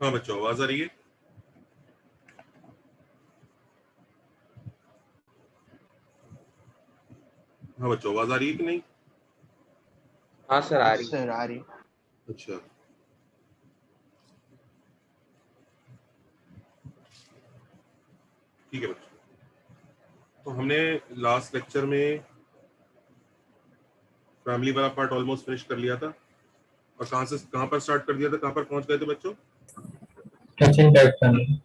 हाँ बच्चों, आवाज आ रही है? हाँ बच्चों, आवाज आ रही है कि नहीं? हाँ सर, आ रही। सर आ रही। अच्छा, ठीक है बच्चों। तो हमने लास्ट लेक्चर में फैमिली वाला पार्ट ऑलमोस्ट फिनिश कर लिया था। और कहाँ पर स्टार्ट कर दिया था, कहाँ पर पहुंच गए थे बच्चों? Touching type family.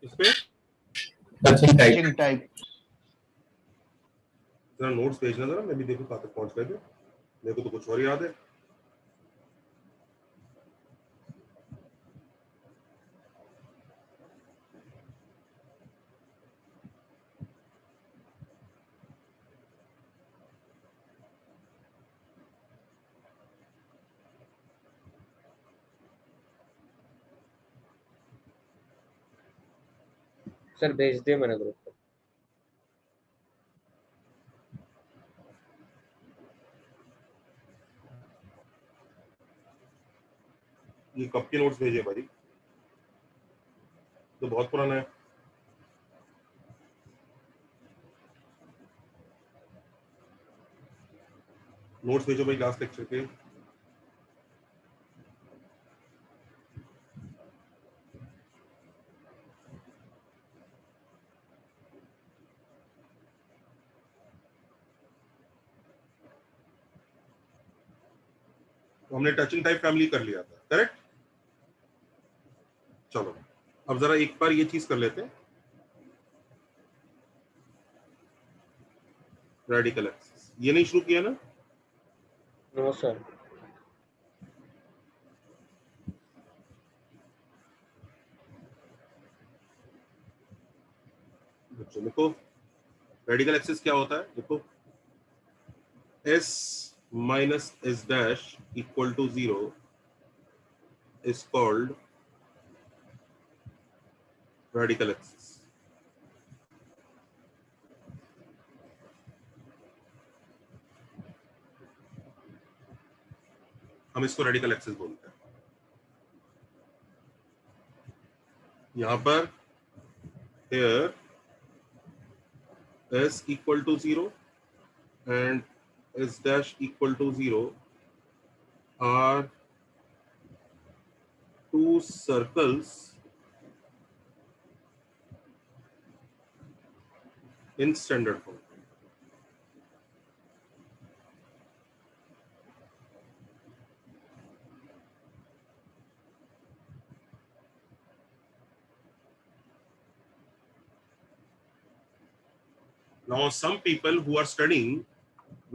इस पे टचिंग टाइप। Touching type. जरा नोट्स भेजना, जरा मैं भी देखूं कहाँ तक पहुंच गए थे। मेरे को तो कुछ और याद है। सर भेज दिए मैंने ग्रुप पर। ये कब के नोट्स भेजे भाई? तो बहुत पुराना है। नोट्स भेजो भाई लास्ट लेक्चर के। तो हमने टचिंग टाइप फैमिली कर लिया था, करेक्ट? चलो अब जरा एक बार ये चीज कर लेते हैं, रेडिकल एक्सिस। ये नहीं शुरू किया ना? No sir. बच्चों देखो, रेडिकल एक्सिस क्या होता है, देखो s minus s dash equal to 0 is called radical axis. हम इसको रेडिकल एक्सिस बोलते हैं। यहां पर here s equal to 0 and s dash equal to 0 are two circles in standard form. Now some people who are studying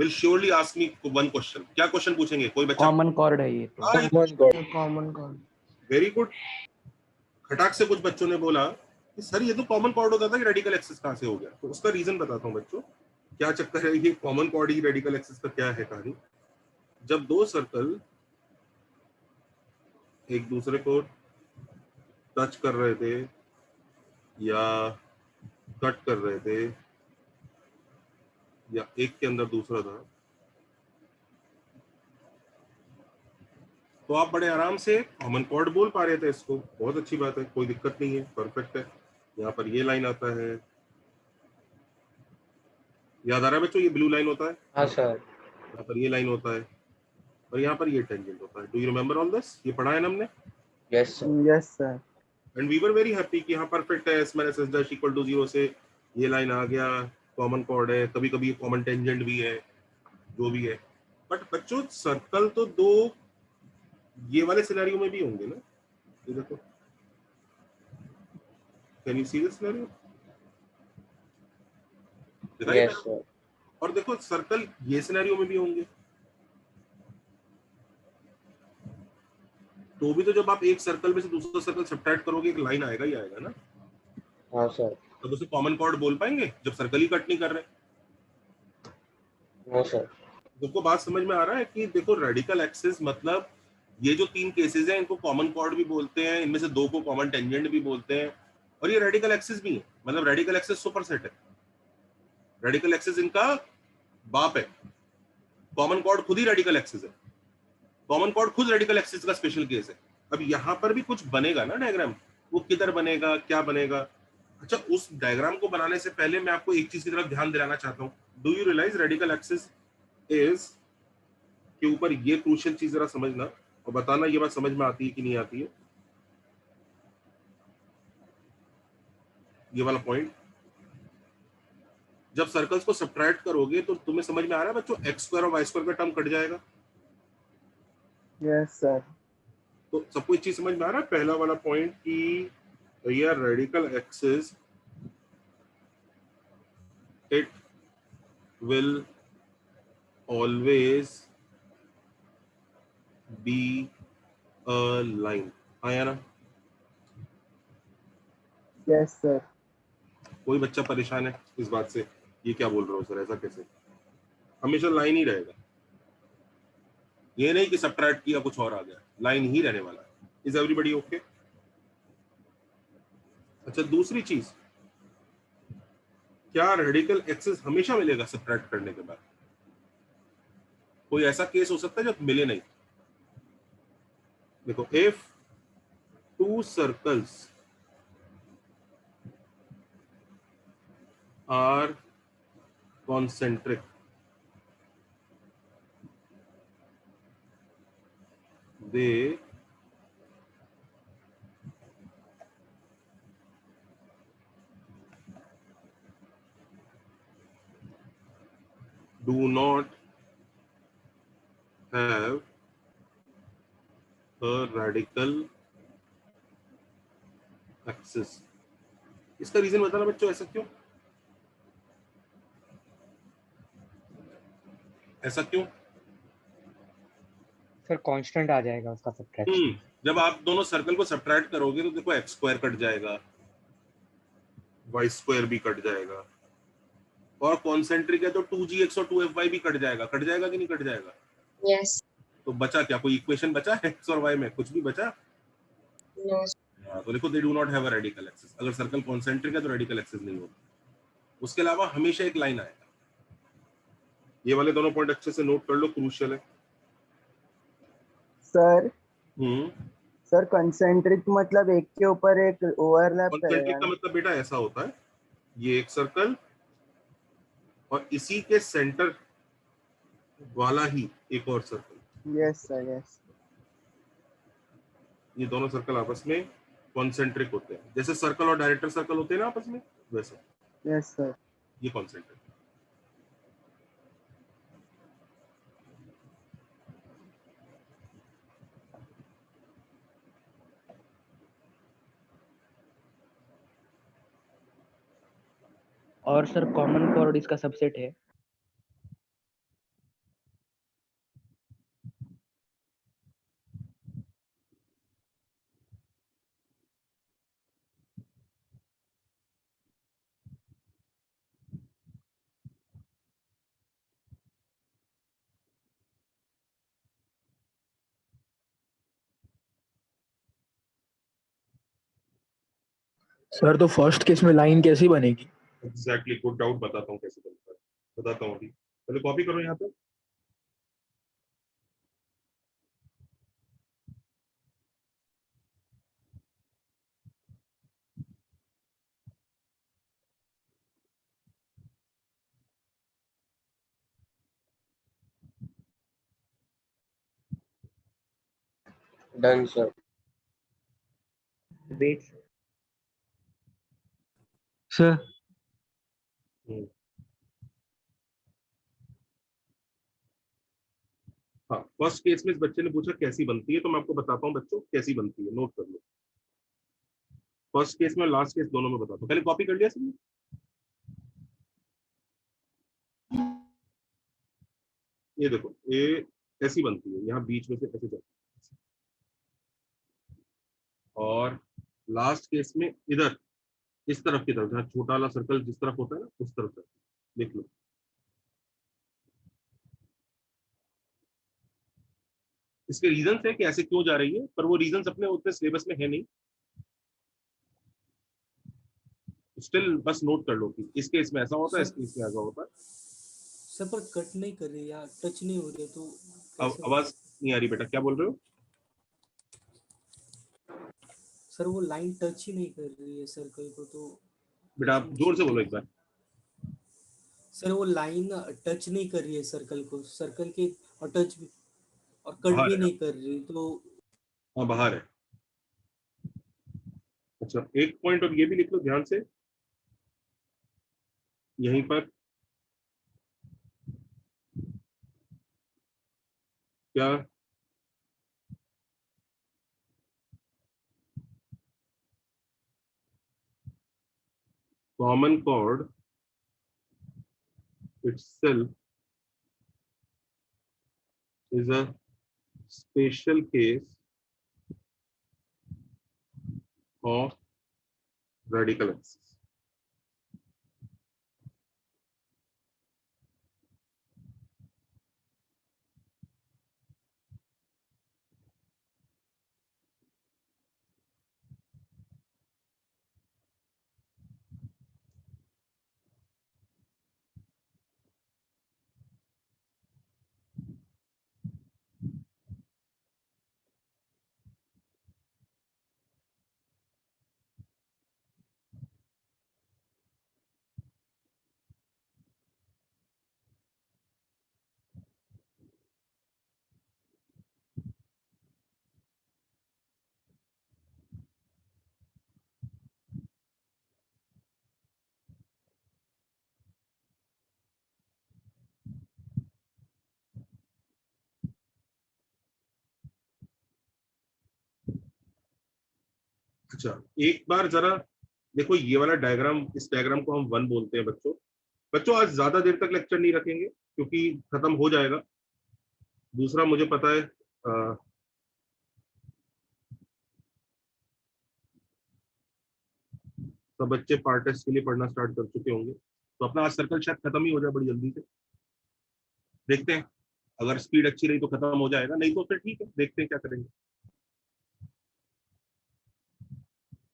will surely ask me one question. क्या question पूछेंगे? कोई बच्चा? कॉमन कॉर्ड है ये तो। Common cord. Very good. खटाक से कुछ बच्चों ने बोला कि सर ये तो कॉमन कॉर्ड होता था, कि रेडिकल एक्सिस कहाँ से हो गया? तो उसका रीजन बताता हूँ बच्चों, क्या चक्कर है ये कॉमन कॉर्ड ही रेडिकल एक्सिस का क्या है कहानी। जब दो सर्कल एक दूसरे को टच कर रहे थे या कट कर रहे थे या एक के अंदर दूसरा था, तो आप बड़े आराम से कॉमन कॉर्ड बोल पा रहे थे इसको। बहुत अच्छी बात है, कोई दिक्कत नहीं है, परफेक्ट है। यहाँ पर ये लाइन आता है, याद आ रहा है बच्चों? ये ब्लू लाइन होता है। हाँ सर। यहाँ पर ये लाइन होता है और यहाँ पर ये टेंजेंट होता है। Do you remember all this? ये पढ़ा है ना हमने? Yes sir. Yes sir. And we were very happy कि यहाँ परफेक्ट है, s minus s dash equal to 0 से ये लाइन आ गया, कॉमन कॉर्ड है। कभी कभी ये कॉमन टेंजेंट भी है, जो भी है। बट बच्चों सर्कल तो दो ये वाले सिनेरियो में भी होंगे ना। ये देखो, can you see this scenario? Yes sir. और देखो सर्कल ये सिनेरियो में भी होंगे। तो भी तो जब आप एक सर्कल में से दूसरा सर्कल सब्ट्रैक्ट करोगे, एक लाइन आएगा ही आएगा ना। हाँ सर। तब उसे कॉमन कॉर्ड बोल पाएंगे जब सर्कल ही कट नहीं कर रहे। No sir. तुमको बात समझ में आ रहा है कि देखो रेडिकल एक्सिस मतलब ये जो तीन केसेस हैं इनको कॉमन कॉर्ड भी बोलते हैं, इनमें से दो को कॉमन टेंजेंट भी बोलते हैं, और ये रेडिकल एक्सिस भी है। मतलब रेडिकल एक्सिस सुपरसेट है, रेडिकल एक्सिस इनका बाप है। कॉमन कॉर्ड खुद ही रेडिकल एक्सिस है, कॉमन कॉर्ड खुद रेडिकल एक्सिस का स्पेशल केस है। अब यहाँ पर भी कुछ बनेगा ना डायग्राम, वो किधर बनेगा, क्या बनेगा। अच्छा, उस डायग्राम को बनाने से पहले मैं आपको एक चीज की तरफ ध्यान दिलाना चाहता हूँ। Do you realise radical axis is के ऊपर ये क्रूशियल चीज जरा समझना और बताना ये बात समझ में आती है कि नहीं आती है। ये वाला पॉइंट, जब सर्कल्स को सब्ट्रैक्ट करोगे तो तुम्हें समझ में आ रहा है बच्चों, एक्स स्क्वायर और वाई स्क्वायर का टर्म कट जाएगा। Yes sir. तो सबको एक चीज समझ में आ रहा है, पहला वाला पॉइंट कि यार radical axis it will always be a line. आया ना? Yes sir. कोई बच्चा परेशान है इस बात से, ये क्या बोल रहे हो सर, ऐसा कैसे? हमेशा लाइन ही रहेगा, ये नहीं कि सब्ट्रैक्ट किया कुछ और आ गया, लाइन ही रहने वाला है। Is everybody okay? अच्छा, दूसरी चीज, क्या रेडिकल एक्सिस हमेशा मिलेगा सब्ट्रैक्ट करने के बाद? कोई ऐसा केस हो सकता है जब मिले नहीं। देखो, if two circles are concentric, they do not have a radical axis। इसका रीजन बताना बच्चों, ऐसा क्यों, ऐसा क्यों? सर कांस्टेंट आ जाएगा उसका सब्ट्रैक्शन। जब आप दोनों सर्कल को सब्ट्रैक्ट करोगे तो देखो एक्स स्क्वायर कट जाएगा, वाई स्क्वायर भी कट जाएगा, और कॉन्सेंट्रिक है तो 2gx और 2fy भी कट जाएगा। कट जाएगा कि नहीं कट जाएगा? Yes. तो बचा क्या, कोई इक्वेशन बचा एक्स और वाई में? कुछ भी बचा? No. तो देखो, they do not have a radical axis. अगर सर्कल कॉन्सेंट्रिक है तो रेडिकल एक्सिस नहीं होगा। उसके अलावा हमेशा एक लाइन आएगा। ये वाले दोनों पॉइंट अच्छे से नोट कर लो, क्रूशियल है। सर हम्म सर कंसेंट्रिक मतलब एक के ऊपर एक ओवरलैप कॉन्सेंट्रिक करेगा का ना? मतलब बेटा ऐसा होता है, ये एक सर्कल और इसी के सेंटर वाला ही एक और सर्कल। Yes sir. यस। ये दोनों सर्कल आपस में कॉन्सेंट्रिक होते हैं, जैसे सर्कल और डायरेक्टर सर्कल होते हैं ना आपस में, वैसे यस सर। ये कॉन्सेंट्रिक। और सर कॉमन कॉर्ड इसका सबसेट है। सर तो फर्स्ट केस में लाइन कैसी बनेगी? एग्जैक्टली, गुड डाउट, बताता हूँ कैसे बनता है, बताता हूँ अभी। पहले कॉपी करो यहाँ पे। Done sir. वेट सर हाँ, फर्स्ट केस में इस बच्चे ने पूछा कैसी बनती है, तो मैं आपको बताता हूँ बच्चों कैसी बनती है, नोट कर लो। फर्स्ट केस में और लास्ट केस दोनों में बताता हूँ। पहले कॉपी कर लिया सबने? ये देखो, ये ऐसी बनती है, यहाँ बीच में से ऐसे जाती है, और लास्ट केस में इधर इस तरफ की तरफ, जहाँ छोटा वाला सर्कल जिस तरफ होता है ना, उस तरफ जाती है। देख लो, इसके रीजन है कि ऐसे क्यों जा रही है, पर वो रीजन अपने उतने सिलेबस में है नहीं, स्टिल बस नोट कर लो कि इस केस में ऐसा होता है, इस केस में ऐसा होता है। सर पर कट नहीं कर रही या टच नहीं हो रही, तो अब आवाज नहीं आ रही बेटा, क्या बोल रहे हो? सर वो लाइन टच ही नहीं कर रही है सर्कल को, तो बेटा आप जोर से बोलो एक बार। सर वो लाइन टच नहीं कर रही है सर्कल को, सर्कल के और टच भी और कट बाहर भी है, नहीं कर रही, तो हाँ बाहर है। अच्छा एक पॉइंट और ये भी लिख लो ध्यान से, यहीं पर क्या common chord itself is a special case of radical axis. अच्छा एक बार जरा देखो ये वाला डायग्राम, इस डायग्राम को हम 1 बोलते हैं बच्चों। बच्चों आज ज्यादा देर तक लेक्चर नहीं रखेंगे क्योंकि खत्म हो जाएगा। दूसरा मुझे पता है सब बच्चे पार्ट टेस्ट के लिए पढ़ना स्टार्ट कर चुके होंगे, तो अपना आज सर्कल शायद खत्म ही हो जाए बड़ी जल्दी से। देखते हैं, अगर स्पीड अच्छी रही तो खत्म हो जाएगा, नहीं तो फिर ठीक है, देखते हैं क्या करेंगे।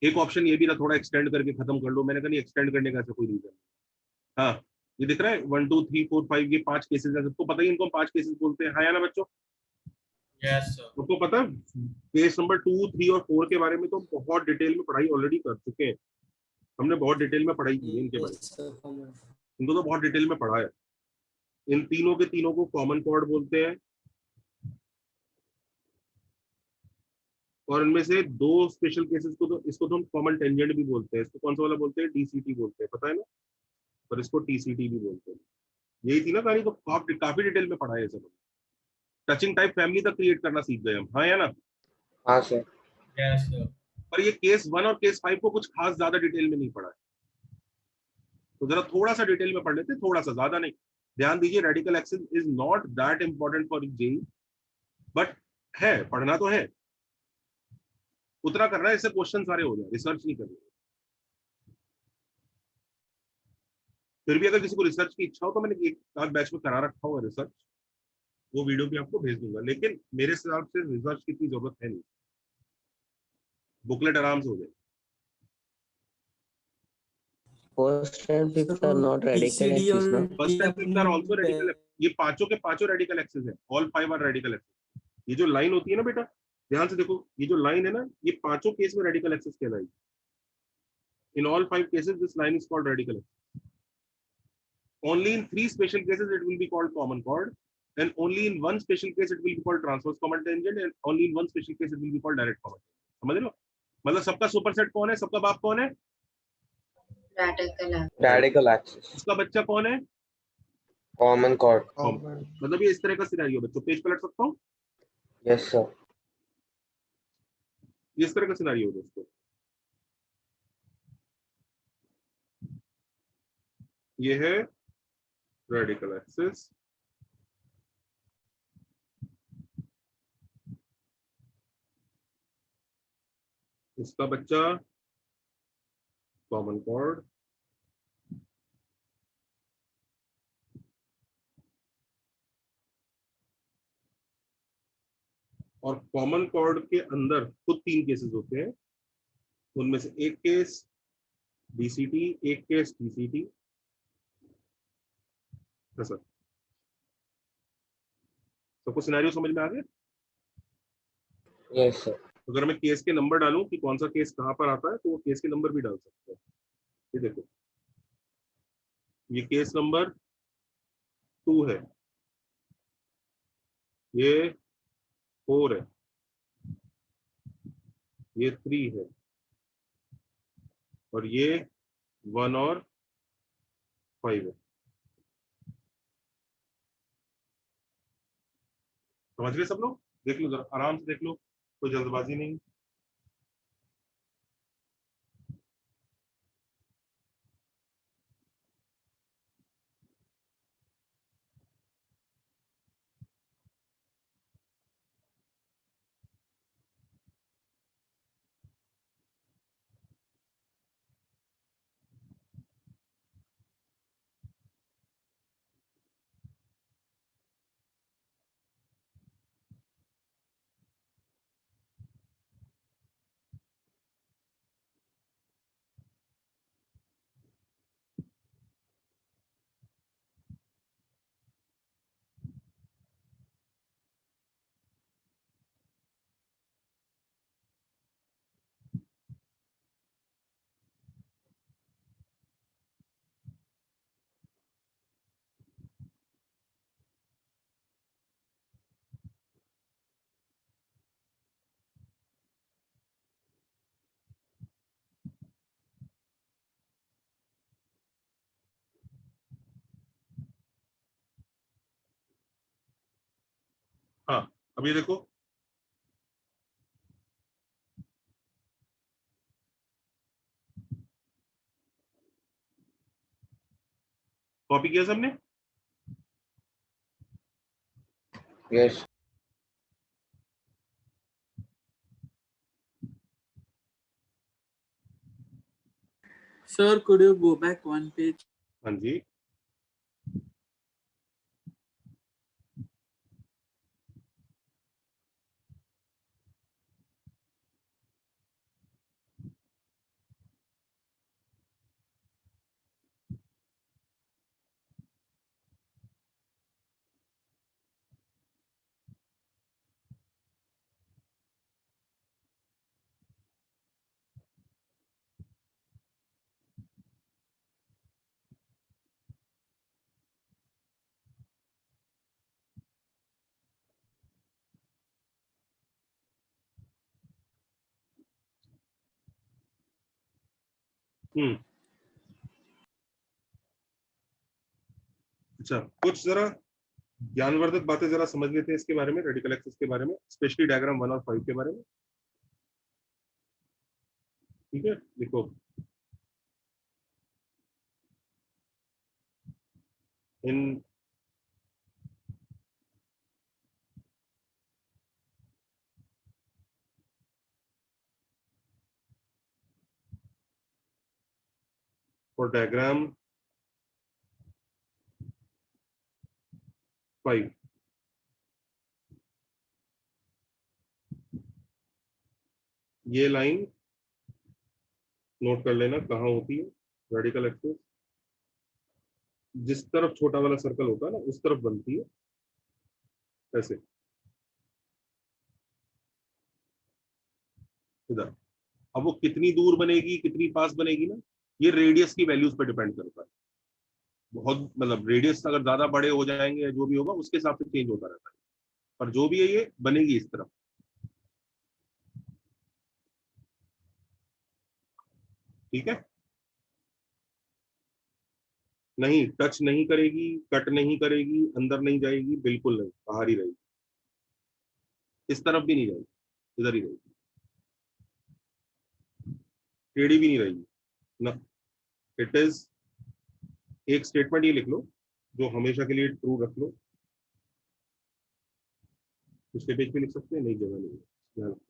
एक ऑप्शन ये भी ना थोड़ा एक्सटेंड करके खत्म कर लो, मैंने कहा नहीं एक्सटेंड करने का ऐसा कोई रीजन। हाँ ये दिख रहा है 1 2 3 4 5 ये 5 केसेस है, सबको पता ही इनको हम 5 केसेस बोलते हैं, हाँ या ना बच्चों? Yes sir. सबको पता है केस नंबर 2 3 और 4 के बारे में तो बहुत डिटेल में पढ़ाई ऑलरेडी कर चुके हैं, हमने बहुत डिटेल में पढ़ाई की है इनके बारे yes, sir, में, इनको तो बहुत डिटेल में पढ़ा है। इन तीनों के तीनों को कॉमन कॉर्ड बोलते हैं, और इनमें से 2 स्पेशल केसेस को तो इसको तो हम कॉमन टेंजेंट भी बोलते हैं, इसको कौन सा वाला बोलते हैं? डीसीटी बोलते हैं, पता है ना? और इसको टीसीटी भी बोलते हैं। यही थी ना कहानी, तो काफी डिटेल में पढ़ा है सब। टचिंग टाइप फैमिली तक क्रिएट करना सीख गए हम, हाँ या ना? हाँ सर। Yes sir. पर ये केस 1 और केस 5 को कुछ खास ज्यादा डिटेल में नहीं पढ़ा है, तो जरा थोड़ा सा डिटेल में पढ़ लेते, थोड़ा सा, ज्यादा नहीं। ध्यान दीजिए radical axis is not that important for JEE, but है, पढ़ना तो है, उतना करना है इससे क्वेश्चन सारे हो जाए, रिसर्च नहीं करनी। फिर भी अगर किसी को रिसर्च की इच्छा हो तो मैंने एक आध बैच में करा रखा हुआ रिसर्च, वो वीडियो भी आपको भेज दूंगा, लेकिन मेरे हिसाब से रिसर्च की इतनी जरूरत है नहीं, बुकलेट आराम से हो जाए। First and sir, fifth are not radical TCD axis ना? और first and fifth are also radical, DFT ये पांचों के पांचों रेडिकल एक्सिस है, ऑल 5 आर रेडिकल एक्सिस। ये जो लाइन होती है ना बेटा, ध्यान से देखो, ये जो लाइन है ना, ये पांचों केस में रेडिकल एक्सिस कहलाएगी। In all 5 cases this line is called radical axis. Only in 3 special cases it will be called common chord, and only in 1 special case it will be called transverse common tangent, and only in 1 special case it will be called direct common tangent. समझ रहे हो? मतलब सबका superset कौन है, सबका बाप कौन है? Radical axis. उसका बच्चा कौन है? Common chord. मतलब ये इस तरह का सिनेरियो, बच्चों पेज पलट सकता हूँ, यस सर। ये इस तरह का सिनेरियो दोस्तों, ये है रेडिकल एक्सिस, इसका बच्चा कॉमन कॉर्ड, और कॉमन कॉर्ड के अंदर खुद 3 केसेस होते हैं, उनमें से एक केस डीसीटी, एक केस टीसीटी। सर सबको सिनेरियो समझ में आ गया? Yes sir. अगर मैं केस के नंबर डालूं कि कौन सा केस कहाँ पर आता है तो वो केस के नंबर भी डाल सकते हैं। ये देखो, ये केस नंबर 2 है, ये 4 है, ये 3 है, और ये 1 और 5 है। समझ गए सब लोग? देख लो जरा, आराम से देख लो, कोई जल्दबाजी नहीं। हाँ, अब ये देखो, कॉपी किया सबने? Yes Sir, could you go back one page? हाँ जी, अच्छा, कुछ जरा ज्ञानवर्धक बातें जरा समझ लेते हैं इसके बारे में, रेडिकल एक्सिस के बारे में, स्पेशली डायग्राम 1 और 5 के बारे में। ठीक है, देखो, इन फॉर डायग्राम 5, ये लाइन नोट कर लेना कहाँ होती है। रेडिकल एक्सिस जिस तरफ छोटा वाला सर्कल होता है ना, उस तरफ बनती है, ऐसे इधर। अब वो कितनी दूर बनेगी, कितनी पास बनेगी ना, ये रेडियस की वैल्यूज पर डिपेंड करता है। बहुत मतलब रेडियस अगर ज्यादा बड़े हो जाएंगे या जो भी होगा उसके हिसाब से चेंज होता रहता है, पर जो भी है ये बनेगी इस तरफ। ठीक है, नहीं टच नहीं करेगी, कट नहीं करेगी, अंदर नहीं जाएगी, बिल्कुल नहीं, बाहर ही रहेगी, इस तरफ भी नहीं जाएगी, इधर ही रहेगी, टेढ़ी भी नहीं रहेगी ना। इट इज, एक स्टेटमेंट ये लिख लो जो हमेशा के लिए ट्रू रख लो। पिछले पेज पे लिख सकते हैं, नहीं जगह नहीं है, ध्यान रखो।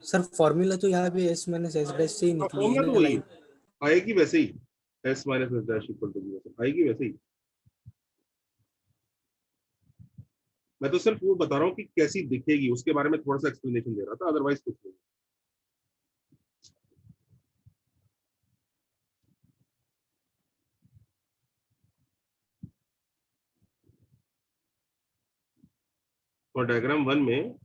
सर फॉर्मूला तो यहाँ पे एस माइनस एस डैश से ही निकली है फॉर्मूला तो ना वही लाइन। आएगी वैसे ही, S minus S dash equal to B आएगी वैसे ही। मैं तो सिर्फ वो बता रहा हूँ कि कैसी दिखेगी उसके बारे में थोड़ा सा एक्सप्लेनेशन दे रहा था, अदरवाइज कुछ नहीं। और डायग्राम 1 में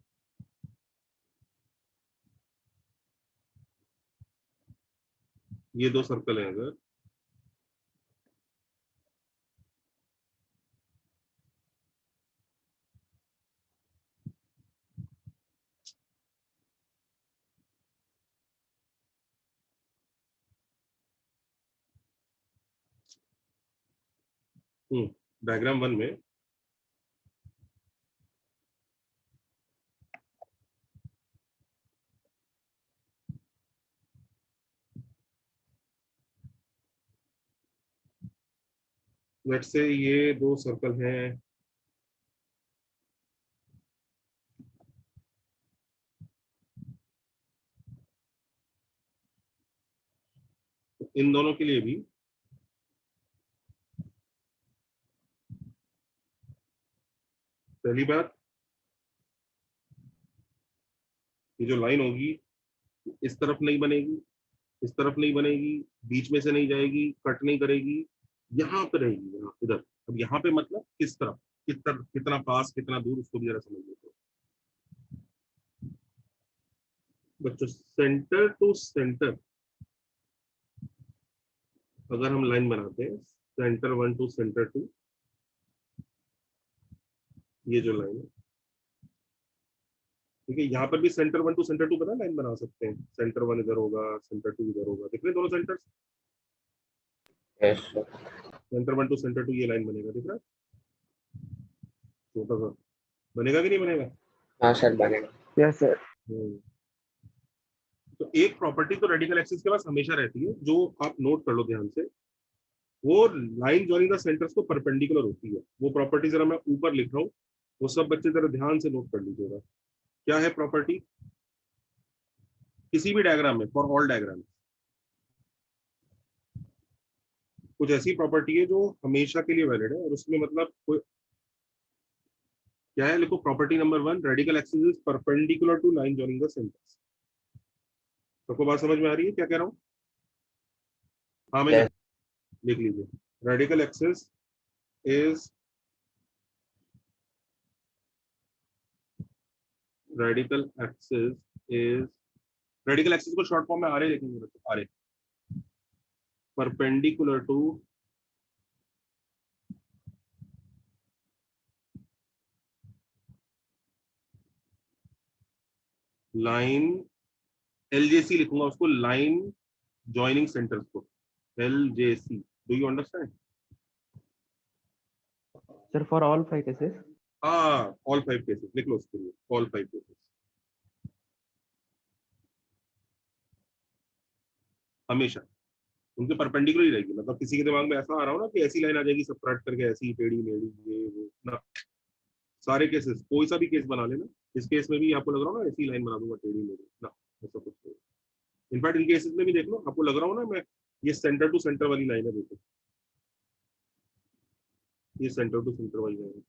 ये दो सर्कल हैं अगर, डायग्राम 1 में लेट्स से ये दो सर्कल हैं, इन दोनों के लिए भी पहली बात, ये जो लाइन होगी इस तरफ नहीं बनेगी, इस तरफ नहीं बनेगी, बीच में से नहीं जाएगी, कट नहीं करेगी, यहाँ पे रहेगी, यहाँ इधर। अब यहाँ पे मतलब किस तरफ, कितना पास कितना दूर, उसको भी जरा समझ लेते हैं बच्चों। सेंटर टू सेंटर अगर हम लाइन बनाते हैं, सेंटर 1 टू सेंटर 2, ये जो लाइन है, ठीक है, यहाँ पर भी सेंटर 1 टू सेंटर 2 पता है लाइन बना सकते हैं। सेंटर 1 इधर होगा, सेंटर 2 इधर होगा, दिख रहे दोनों centres. Yes, sir. Centre 1 to centre 2 ये लाइन बनेगा, दिख रहा है, छोटा सा बनेगा कि नहीं बनेगा? हाँ सर बनेगा। Yes sir. तो एक प्रॉपर्टी तो रेडिकल एक्सिस के पास हमेशा रहती है, जो आप नोट कर लो ध्यान से, वो लाइन जॉइनिंग द सेंटर्स को परपेंडिकुलर होती है। वो प्रॉपर्टी जरा मैं ऊपर लिख रहा हूँ, वो सब बच्चे जरा ध्यान से नोट कर लीजिएगा। क्या है प्रॉपर्टी किसी भी डायग्राम में, फॉर ऑल डायग्राम कुछ ऐसी प्रॉपर्टी है जो हमेशा के लिए वैलिड है, और उसमें मतलब कोई क्या है, लिखो property number 1, radical axis is perpendicular to line joining the centres. सबको बात समझ में आ रही है क्या कह रहा हूँ? हाँ मैं Yes. लिख लीजिए, radical axis is radical axis को शॉर्ट फॉर्म में आर लिखेंगे बच्चों, R perpendicular to line, LJC लिखूंगा उसको, लाइन जॉइनिंग सेंटर्स को, एलजेसी। Do you understand? Sir, for all 5 cases. हाँ, ऑल 5 केसेस लिख लो उसके लिए, ऑल 5 केसेस हमेशा उनके परपेंडिकुलर ही रहेगी। मतलब किसी के दिमाग में ऐसा आ रहा हो ना कि ऐसी लाइन आ जाएगी सबट्रैक्ट करके, ऐसी टेढ़ी मेढ़ी ये वो ना, सारे केसेस कोई सा भी केस बना लेना, इस केस में भी आपको लग रहा हो ना ऐसी लाइन बना दूंगा टेढ़ी मेढ़ी ना, ऐसा कुछ नहीं। इनफैक्ट इन केसेस में भी देख लो, आपको लग रहा हो ना मैं ये सेंटर टू सेंटर वाली लाइन है, देखो ये सेंटर टू सेंटर वाली लाइन है,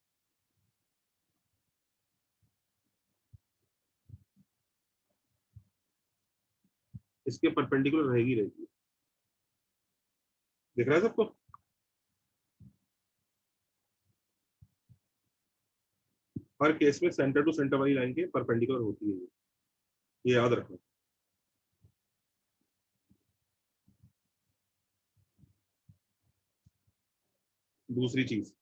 इसके परपेंडिकुलर रहेगी रहेगी। दिख रहा है सबको? हर केस में सेंटर टू सेंटर वाली लाइन के परपेंडिकुलर होती है, ये याद रखना। दूसरी चीज,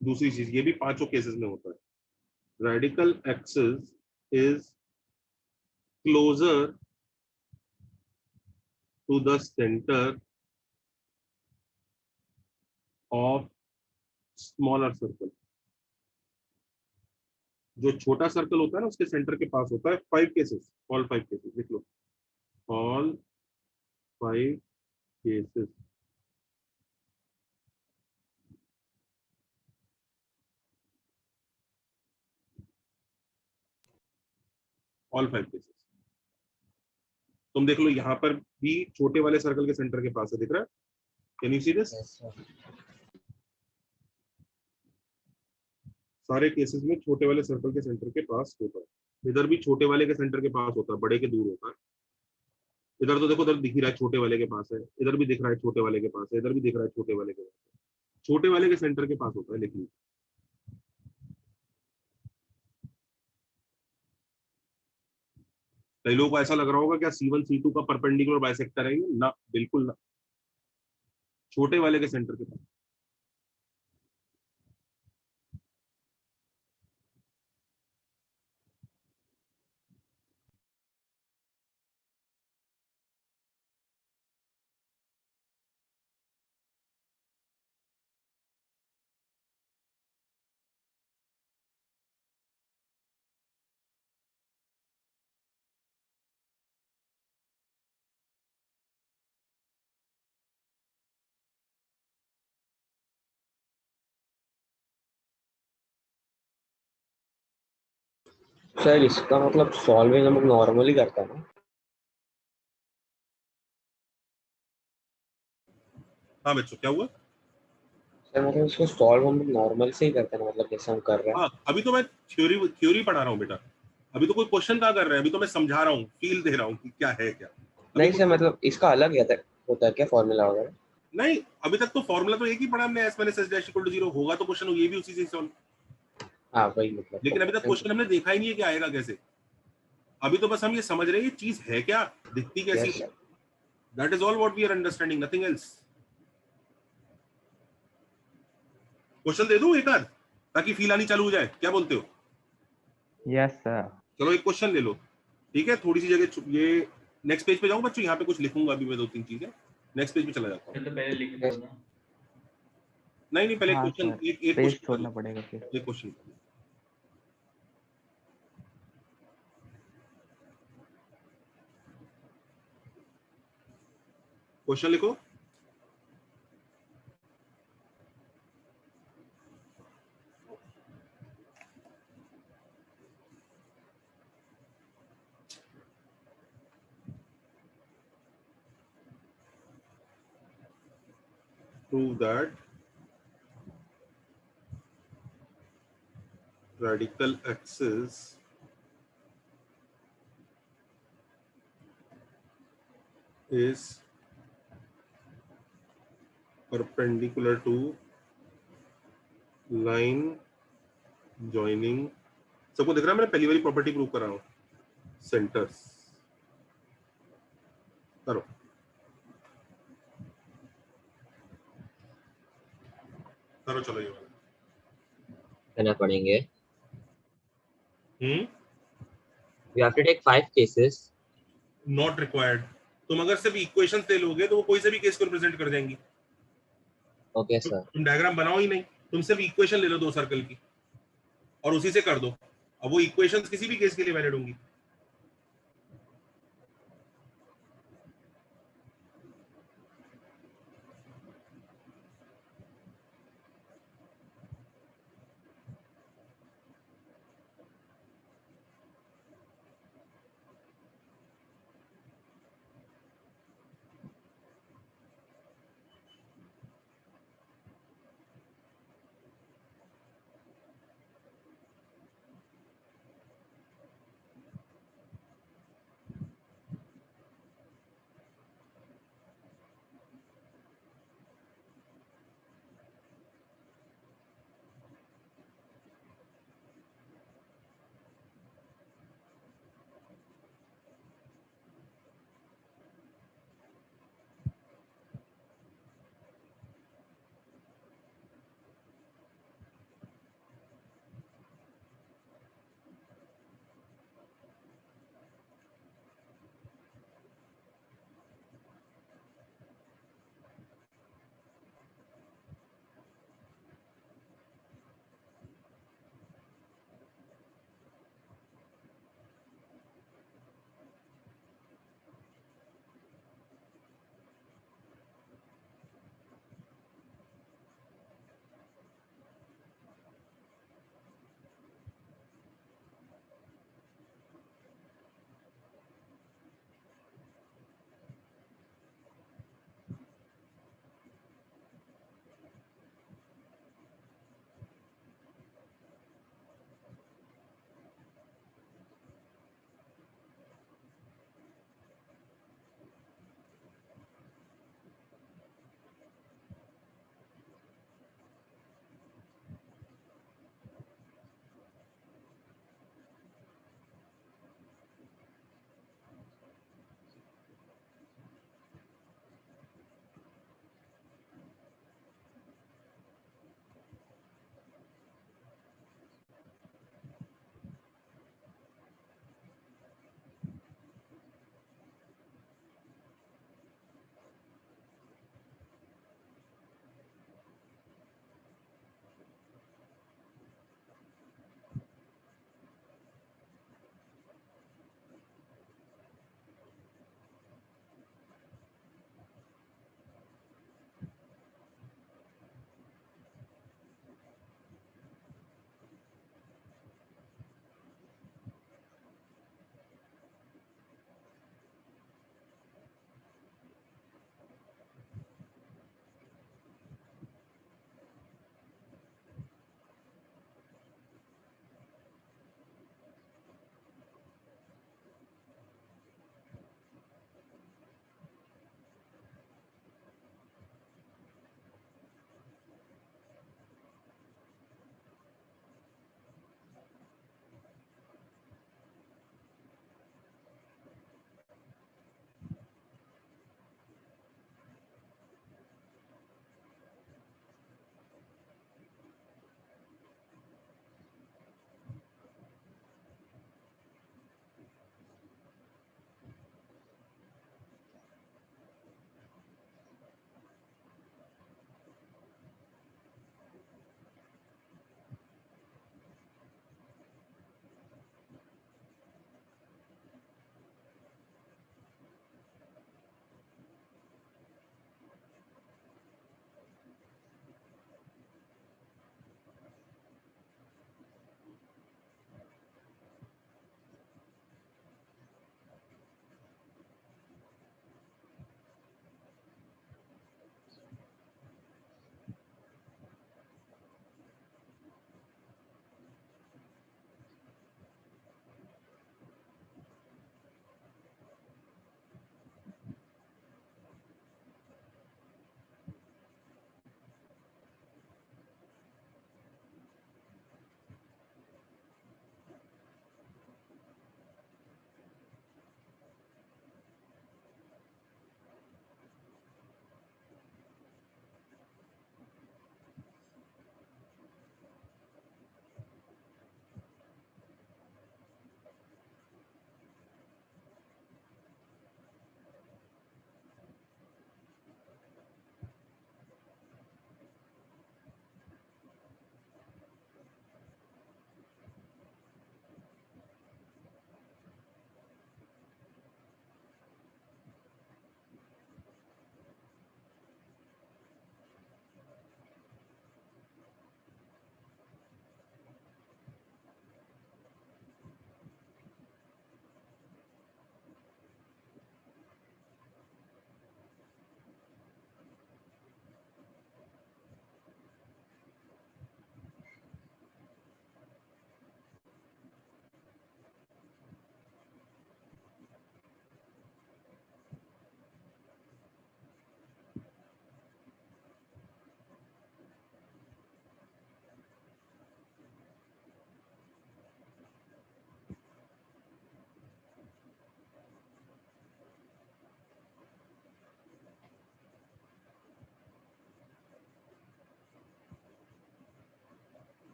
दूसरी चीज, ये भी पांचों केसेस में होता है। Radical axis is closer to the centre of smaller circle. जो छोटा सर्कल होता है ना उसके सेंटर के पास होता है। 5 केसेस, ऑल 5 केसेस लिख लो, ऑल 5 cases. All 5 cases. तुम देख लो यहाँ पर भी छोटे वाले सर्कल के सेंटर के पास है, दिख रहा है? Can you see this? Yes, sir. सारे केसेस में छोटे वाले सर्कल के सेंटर के पास होता है। इधर भी छोटे वाले के सेंटर के पास होता है, बड़े के दूर होता है। इधर तो देखो, इधर दिख ही रहा है छोटे वाले के पास है, इधर भी दिख रहा है छोटे वाले के पास है, इधर भी दिख रहा है छोटे वाले के पास है। छोटे वाले के सेंटर के पास होता है, लिख लीजिए। कई लोगों को ऐसा लग रहा होगा क्या C1 C2 का परपेंडिकुलर बाइसेक्टर है ये? ना, बिल्कुल ना, छोटे वाले के सेंटर के पास। सर इसका मतलब सॉल्विंग हम लोग नॉर्मली करते हैं ना? हाँ बच्चों, क्या हुआ? सर मतलब इसको सॉल्व हम लोग नॉर्मल से ही करते हैं ना, मतलब जैसे हम कर रहे हैं। हाँ, अभी तो मैं थ्योरी पढ़ा रहा हूँ बेटा, अभी तो कोई क्वेश्चन क्या कर रहे हैं, अभी तो मैं समझा रहा हूँ, फील दे रहा हूँ कि क्या है क्या। नहीं सर, मतलब इसका अलग होता है क्या फॉर्मूला वगैरह? नहीं, अभी तक तो फॉर्मूला तो एक ही पढ़ा हमने, S minus S dash equal to 0 होगा तो क्वेश्चन ये भी उसी से सॉल्व। हाँ वही मतलब। लेकिन अभी तक क्वेश्चन हमने देखा ही नहीं है कि आएगा कैसे। अभी तो बस हम ये समझ रहे हैं ये चीज है क्या, दिखती कैसी Yes, है। sir. That is all what we are understanding, nothing else. Question दे दूं एक आध ताकि फील आनी चालू हो जाए, क्या बोलते हो? Yes, sir. चलो एक क्वेश्चन ले लो, ठीक है? थोड़ी सी जगह ये नेक्स्ट पेज पे जाऊं बच्चों, यहाँ पे कुछ लिखूंगा अभी मैं, 2-3 चीजें। नेक्स्ट पेज पे चला जाता हूँ। तो पहले लिख दो ना। नहीं पहले हाँ क्वेश्चन, सर, एक पेज क्वेश्चन, छोड़ना पड़ेगा फिर। एक क्वेश्चन। क्वेश्चन लिखो। Prove that radical axis is perpendicular to line joining। सबको दिख रहा है? मैंने पहली वाली प्रॉपर्टी प्रूव कर रहा हूँ, सेंटर्स। करो। करो चलो ये वाला। है ना, पढ़ेंगे। हम्म, We have to take 5 cases. Not required. तुम अगर सिर्फ इक्वेशंस ले लोगे तो वो कोई से भी केस को रिप्रेजेंट कर जाएंगी। Okay, sir. तुम डायग्राम बनाओ ही नहीं, तुम सिर्फ इक्वेशन ले लो 2 सर्कल की और उसी से कर दो। अब वो इक्वेशंस किसी भी केस के लिए वैलिड होंगी।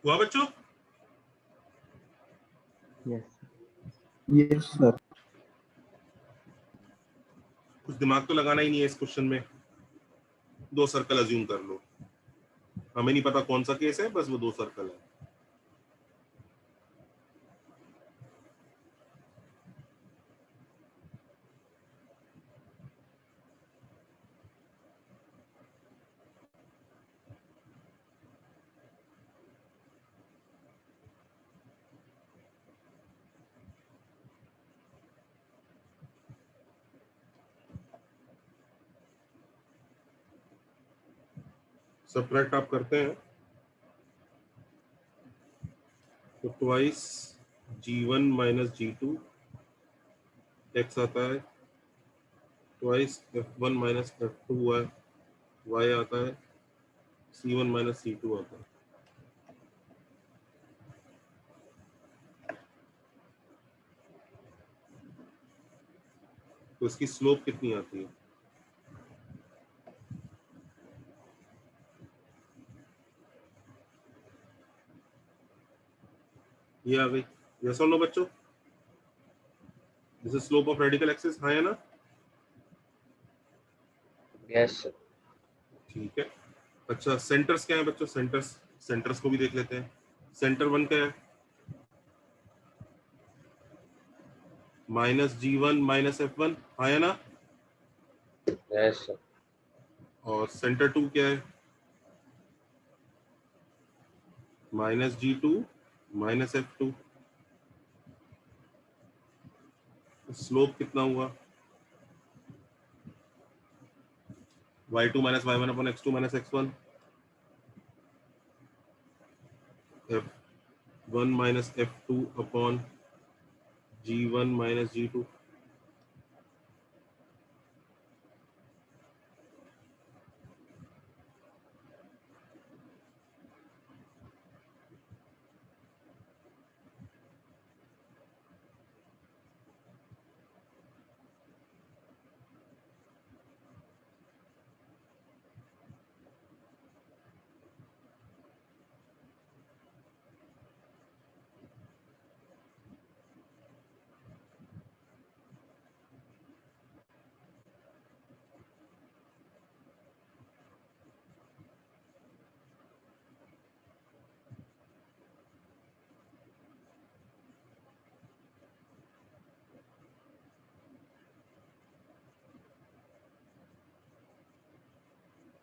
हुआ बच्चों? Yes. Yes sir. कुछ दिमाग तो लगाना ही नहीं है इस क्वेश्चन में, 2 सर्कल अज्यूम कर लो, हमें नहीं पता कौन सा केस है, बस वो 2 सर्कल है। सबट्रैक्ट आप करते हैं तो twice g1 minus g2 x आता है, twice f1 minus f2 y आता है, c1 माइनस c2 आता है। तो इसकी स्लोप कितनी आती है? ये आ गई। यस और नो बच्चों? This is slope of radical axis, हाँ है ना? Yes sir. ठीक है। अच्छा सेंटर्स क्या है बच्चों? सेंटर्स को भी देख लेते हैं। सेंटर 1 क्या है? माइनस g1 माइनस f1, हाँ है ना? Yes sir. और सेंटर 2 क्या है? Minus g2 minus f2। Slope कितना हुआ? y2 minus y1 upon x2 minus x1, f1 minus f2 upon g1 minus g2।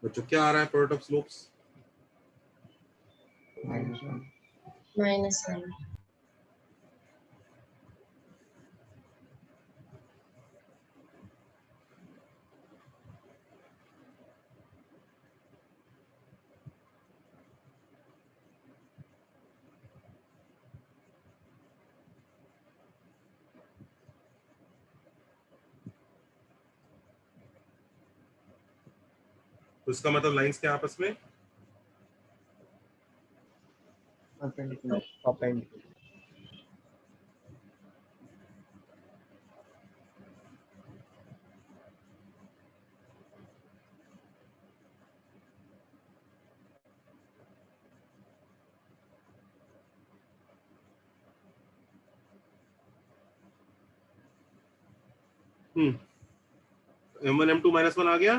बच्चों क्या आ रहा है प्रोडक्ट ऑफ स्लोप्स? -1. तो इसका मतलब लाइंस क्या आपस में? Perpendicular, perpendicular. m1 m2 minus 1 आ गया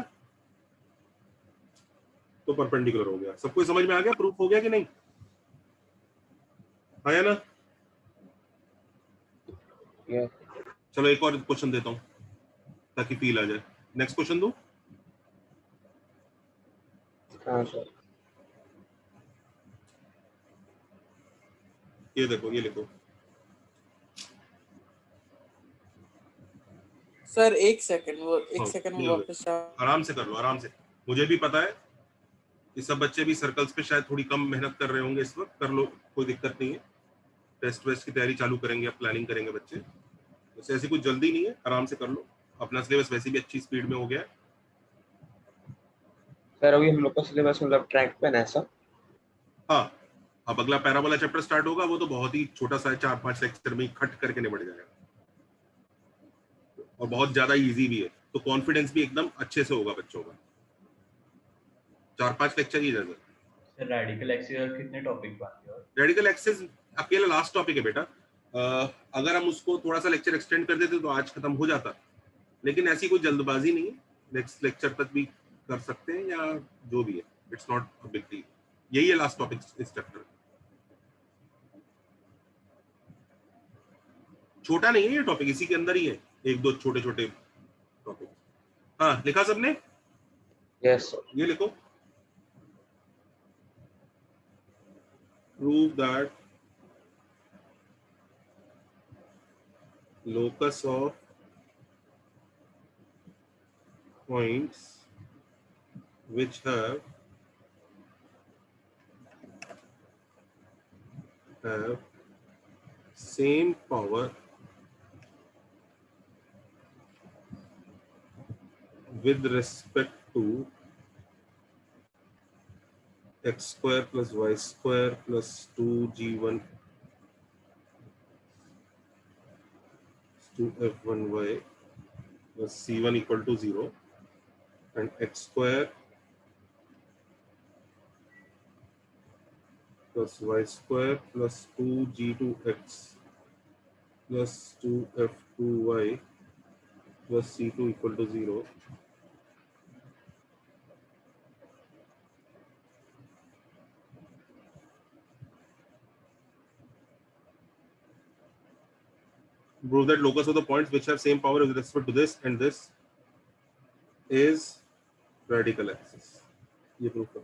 तो परपेंडिकुलर हो गया। सबको समझ में आ गया? प्रूफ हो गया कि नहीं? आया ना? यस। चलो एक और क्वेश्चन देता हूं ताकि फील आ जाए। नेक्स्ट क्वेश्चन दो। हाँ सर। ये देखो, ये लिखो। सर एक सेकंड वो ये लो, वापस आ- आराम से कर लो, आराम से। मुझे भी पता है कि सब बच्चे भी सर्कल्स पे शायद थोड़ी कम मेहनत कर रहे होंगे इस वक्त। कर लो, कोई दिक्कत नहीं है। टेस्ट वेस्ट की तैयारी चालू करेंगे, अब प्लानिंग करेंगे बच्चे। वैसे ऐसी कुछ जल्दी नहीं है, आराम से कर लो। अपना सिलेबस वैसे भी अच्छी स्पीड में हो गया है। सर अभी हम लोग का सिलेबस मतलब ट्रैक पे है सर। हाँ, अब अगला पैराबोला चैप्टर स्टार्ट होगा, वो तो बहुत ही छोटा सा है, 4-5 लेक्चर में ही खट करके निपट जाएगा और बहुत ज्यादा इजी भी है। तो कॉन्फिडेंस भी एकदम अच्छे से होगा बच्चों का। 4-5 लेक्चर ही जैसे रेडिकल एक्सिस और कितने टॉपिक बाकी और रेडिकल एक्सिस अकेला लास्ट टॉपिक है बेटा। अगर हम उसको थोड़ा सा लेक्चर एक्सटेंड कर देते तो आज खत्म हो जाता, लेकिन ऐसी कोई जल्दबाजी नहीं है, नेक्स्ट लेक्चर तक भी कर सकते हैं या जो भी है, it's not a big deal. यही है लास्ट टॉपिक इस चैप्टर। छोटा नहीं है ये टॉपिक, इसी के अंदर ही है एक दो छोटे छोटे टॉपिक। हाँ लिखा सबने? Yes sir. ये लिखो, prove that locus of points which have same power with respect to x square plus y square plus 2g1 to f1y plus c1 equal to 0 and x square plus y square plus 2g2x plus 2f2y plus c2 equal to 0. Prove that locus of the points which have same power with respect to this and this is radical axis. ये prove करो,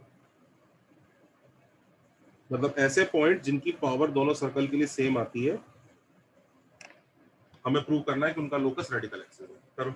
मतलब ऐसे point जिनकी power दोनों circle के लिए same आती है, हमें प्रूव करना है कि उनका लोकस रेडिकल एक्सिस है। करो।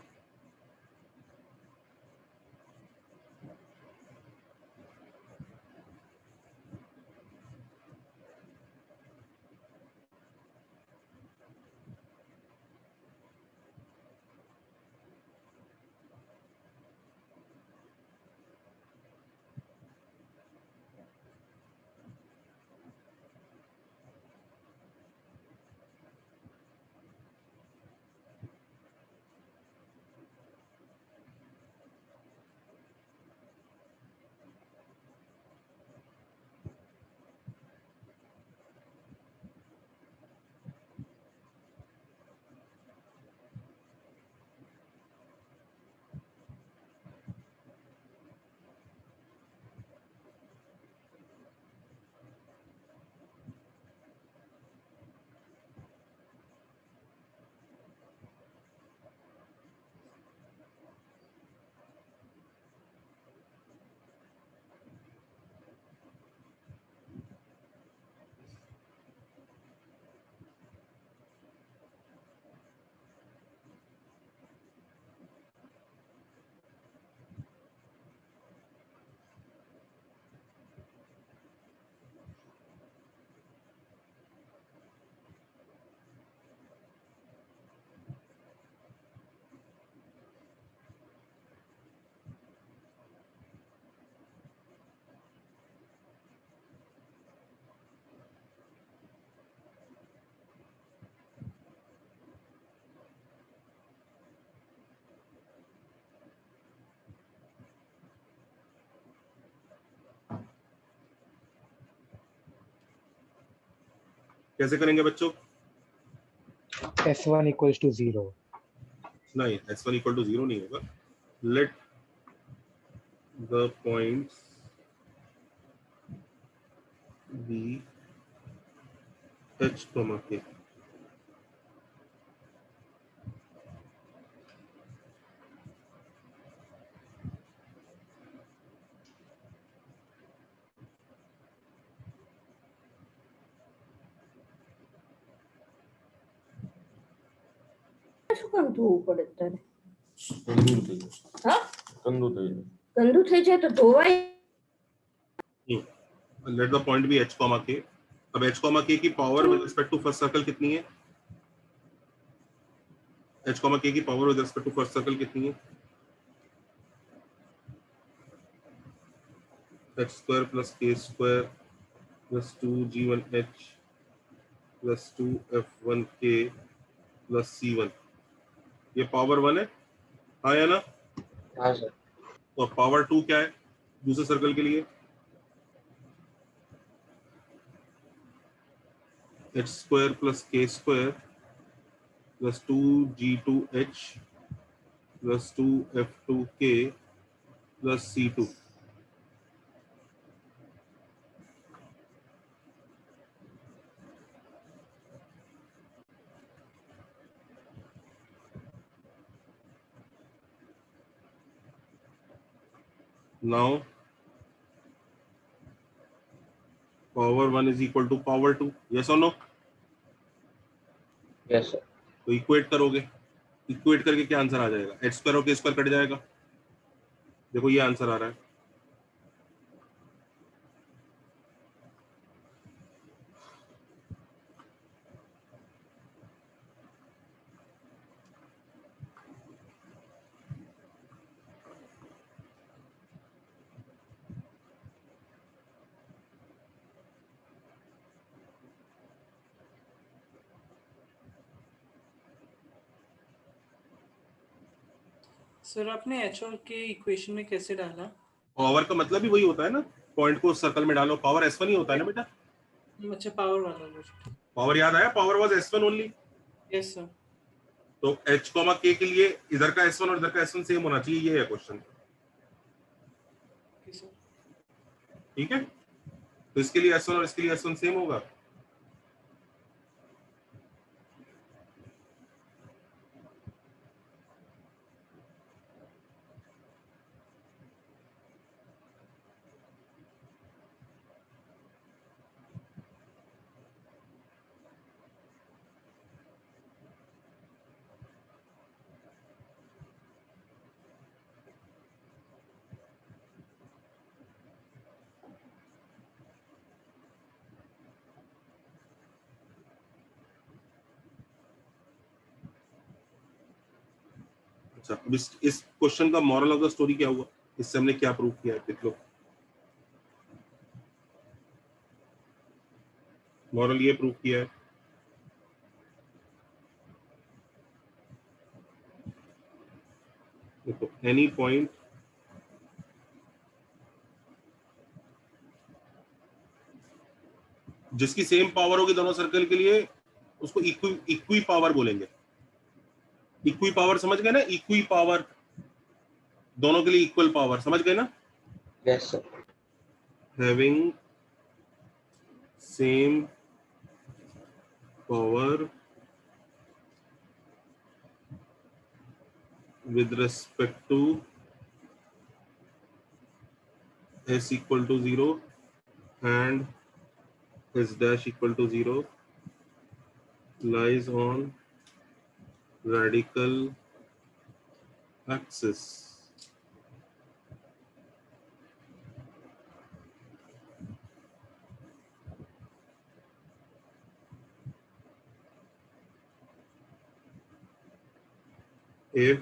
कैसे करेंगे बच्चों? S1 equals to 0. नहीं, s1 equal to 0 नहीं होगा। Let the points be h comma k. શું કામ ધોવું પડે તારે? गंदू થઈ જશે। હા गंदू થઈ જશે। ગંદુ થઈ જાય તો ધોવાય। Let the point be h comma k. अब h comma k की power with respect to first circle कितनी है? h comma k की power with respect to first circle कितनी है? h square plus k square plus 2g1h plus 2f1k plus c1। ये power 1 है, हाँ या ना? हाँ सर। तो पावर 2 क्या है दूसरे सर्कल के लिए? h square plus k square plus 2g2h plus 2f2k plus c2. Now power 1 is equal to power 2. Yes or no? Yes, sir. तो इक्वेट करोगे, इक्वेट करके क्या आंसर आ जाएगा? h स्क्वायर और k स्क्वायर कट जाएगा. देखो ये आंसर आ रहा है. सर आपने h और k इक्वेशन में कैसे डाला? पावर का मतलब ही वही होता है ना, पॉइंट को सर्कल में डालो. पावर s1 ही होता है ना बेटा. अच्छा पावर वाला. पावर याद आया? Power was s1 only. Yes sir. तो h, k के लिए इधर का s1 और इधर का s1 सेम होना चाहिए. ये है क्वेश्चन. ठीक है, तो इसके लिए s1 और इसके लिए s1 सेम होगा. अच्छा, अब इस क्वेश्चन का मॉरल ऑफ द स्टोरी क्या हुआ? इससे हमने क्या प्रूव किया है? देख लो. मॉरल ये प्रूव किया है देखो, एनी पॉइंट जिसकी सेम पावर होगी दोनों सर्कल के लिए उसको इक्वी पावर बोलेंगे. इक्वी पावर समझ गए ना? इक्वी पावर, दोनों के लिए इक्वल पावर. समझ गए ना? Yes, sir. Having same power with respect to s equal to 0 and s dash equal to 0 lies on radical axis. If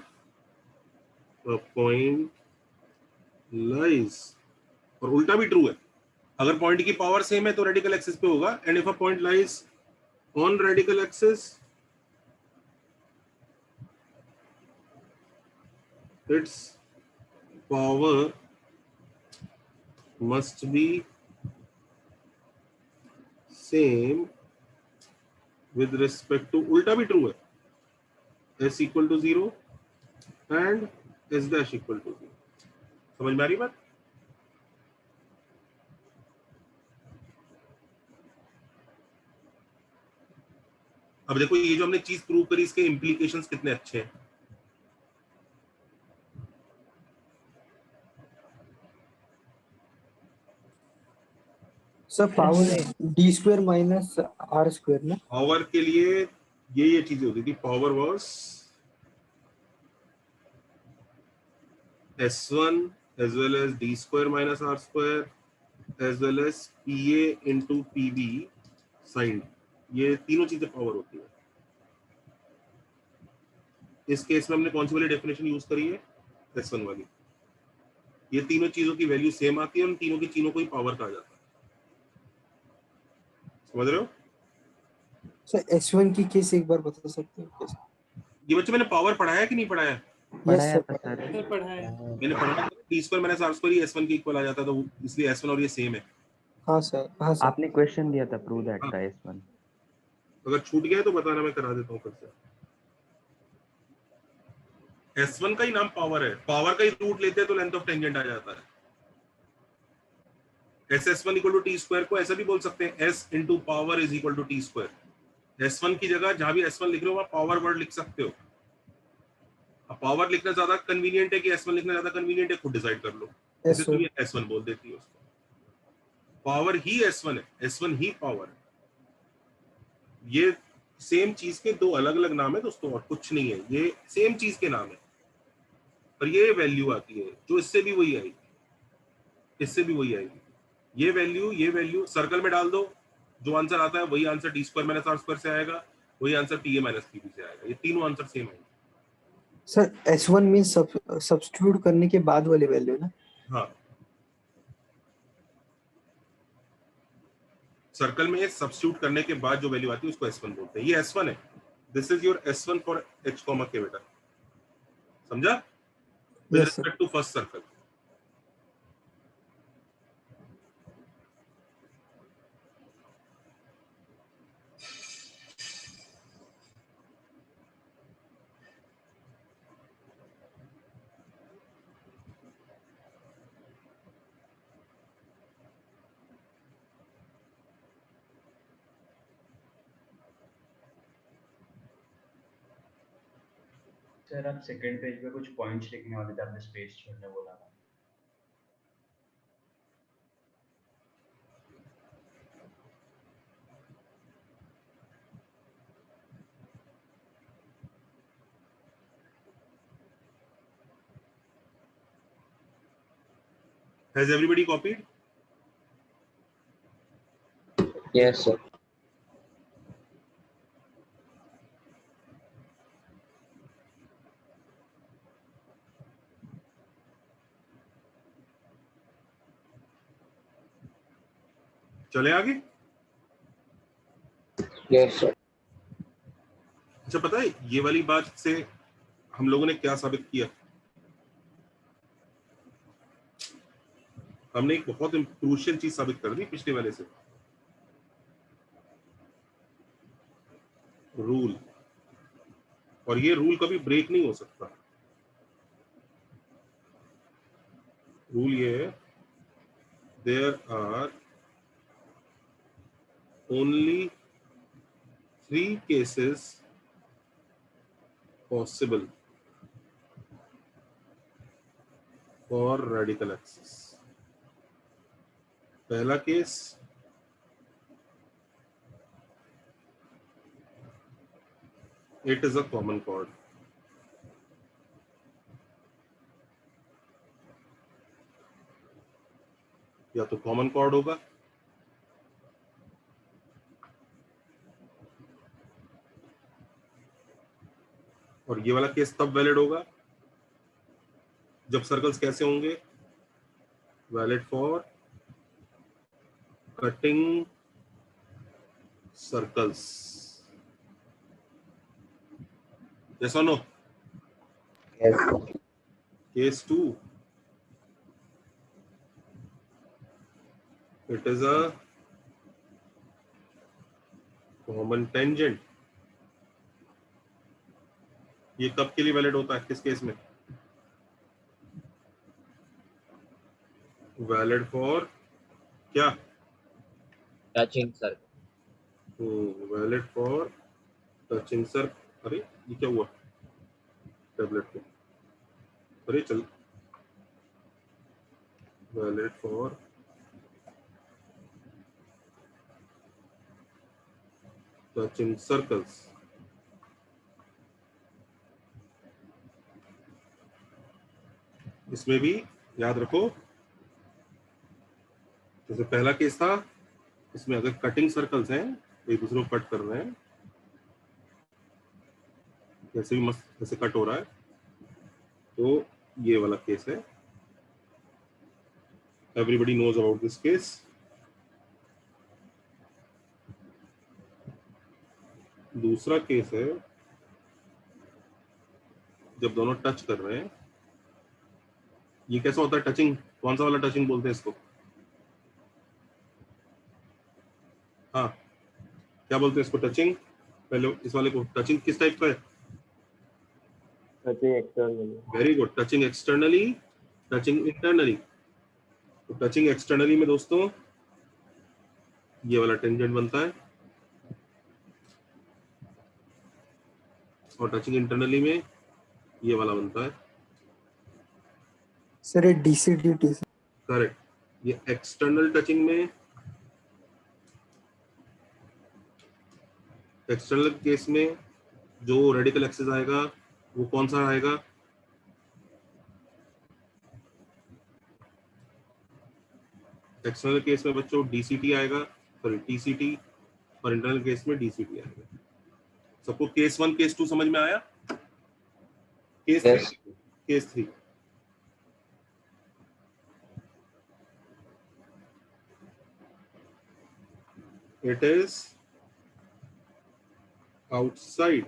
a point lies, और उल्टा भी ट्रू है. अगर पॉइंट की पावर सेम है तो रेडिकल एक्सिस पे होगा. And if a point lies on radical axis, its power must be same with respect to, उल्टा भी ट्रू है, s equal to 0 and s dash equal to 0. समझ में आ रही बात? अब देखो ये जो हमने चीज प्रूव करी, इसके इम्प्लीकेशंस कितने अच्छे हैं. Sir power D square minus R square ना. पावर के लिए ये चीजें होती थी. Power was s1 as well as d square minus r square as well as pa into pb sin. ये तीनों चीजें पावर होती है. इस केस में हमने कौन सी वाली डेफिनेशन यूज करी है? s1 वाली. ये तीनों चीजों की वैल्यू सेम आती है और तीनों की चीनों को ही पावर कहा जाता है. समझ रहे हो? सर S1 की केस एक बार बता सकते हो? ये बच्चे मैंने पावर पढ़ाया कि नहीं पढ़ाया? पढ़ाया था सर. पढ़ाया. मैंने पढ़ा. d square minus r square ये s1 के इक्वल आ जाता है, तो इसलिए s1 और ये सेम है. हाँ सर, हाँ सर. आपने क्वेश्चन दिया था प्रूव दैट का S1. अगर छूट गया है तो बताना, मैं करा देता हूँ फिर से। S1 का ही नाम पावर है, पावर का ही रूट लेते हैं तो लेंथ ऑफ टेंजेंट आ जाता है। S1 equal to T square को ऐसा भी बोल सकते हैं, S into power is equal to T square. S1 की जगह जहां भी S1 लिख रहे हो वहां पावर वर्ड लिख सकते हो। अब पावर लिखना ज्यादा कन्वीनियंट है कि S1 लिखना ज्यादा कन्वीनियंट है, खुद डिसाइड कर लो। जैसे तुम ये S1 बोल देती हो, उसको पावर ही S1 है, S1 ही पावर है। ये सेम चीज के दो अलग अलग नाम है दोस्तों, और कुछ नहीं है, ये सेम चीज के नाम है, पर ये वैल्यू आती है जो इससे भी वही आएगी, इससे भी वही आएगी। ये वैल्यू सर्कल में डाल दो, जो आंसर आता है वही answer T square minus R square से आएगा, वही answer T A minus T B से आएगा। ये तीनों आंसर सेम आएंगे। सर S1 मीन सब्स्टिट्यूट करने के बाद वाली वैल्यू ना? हाँ, सर्कल में सब्स्टिट्यूट करने के बाद जो वैल्यू आती है उसको S1 बोलते हैं। ये S1 है, this is your S1 for h, K बेटा, समझा? With respect to first circle. Sir आप सेकंड पेज पे कुछ पॉइंट्स लिखने वाले थे, आपने स्पेस छोड़ने बोला था। Has everybody copied? Yes, sir. चले आगे। Yes, sir. अच्छा, पता है ये वाली बात से हम लोगों ने क्या साबित किया? हमने एक बहुत क्रूशियल चीज साबित कर दी पिछले वाले से, रूल। और ये रूल कभी ब्रेक नहीं हो सकता। रूल ये है, there are only 3 cases possible for radical axis. पहला case, it is a common chord. या तो कॉमन कॉर्ड होगा और ये वाला केस तब वैलिड होगा जब सर्कल्स कैसे होंगे, valid for cutting circles. yes or no? Yes. Case 2, it is a common tangent. ये कब के लिए वैलिड होता है, किस केस में? वैलिड फॉर क्या? Touching circle. Valid for touching circle. अरे ये क्या हुआ टैबलेट को? अरे चल, वैलिड फॉर टचिंग सर्कल्स। इसमें भी याद रखो, जैसे पहला केस था, इसमें अगर कटिंग सर्कल्स हैं, एक दूसरे को कट कर रहे हैं, जैसे भी मस्त जैसे कट हो रहा है, तो ये वाला केस है। Everybody knows about this case. दूसरा केस है जब दोनों टच कर रहे हैं। ये कैसा होता है टचिंग? कौन सा वाला टचिंग बोलते हैं इसको? हाँ, क्या बोलते हैं इसको? टचिंग पहले इस वाले को टचिंग किस टाइप का है? Touching externally. Very good. Touching externally, touching internally. तो टचिंग एक्सटर्नली में दोस्तों ये वाला टेंजेंट बनता है, और टचिंग इंटरनली में ये वाला बनता है। सर ये डीसी dt। करेक्ट। ये एक्सटर्नल टचिंग में, एक्सटर्नल केस में जो रेडिकल एक्सिस आएगा वो कौन सा आएगा? एक्सटर्नल केस में बच्चों डीसीटी आएगा, सॉरी टीसीटी, और इंटरनल केस में डीसीटी आएगा। सबको केस 1 केस 2 समझ में आया? Case 3, Yes. Case 3 it is outside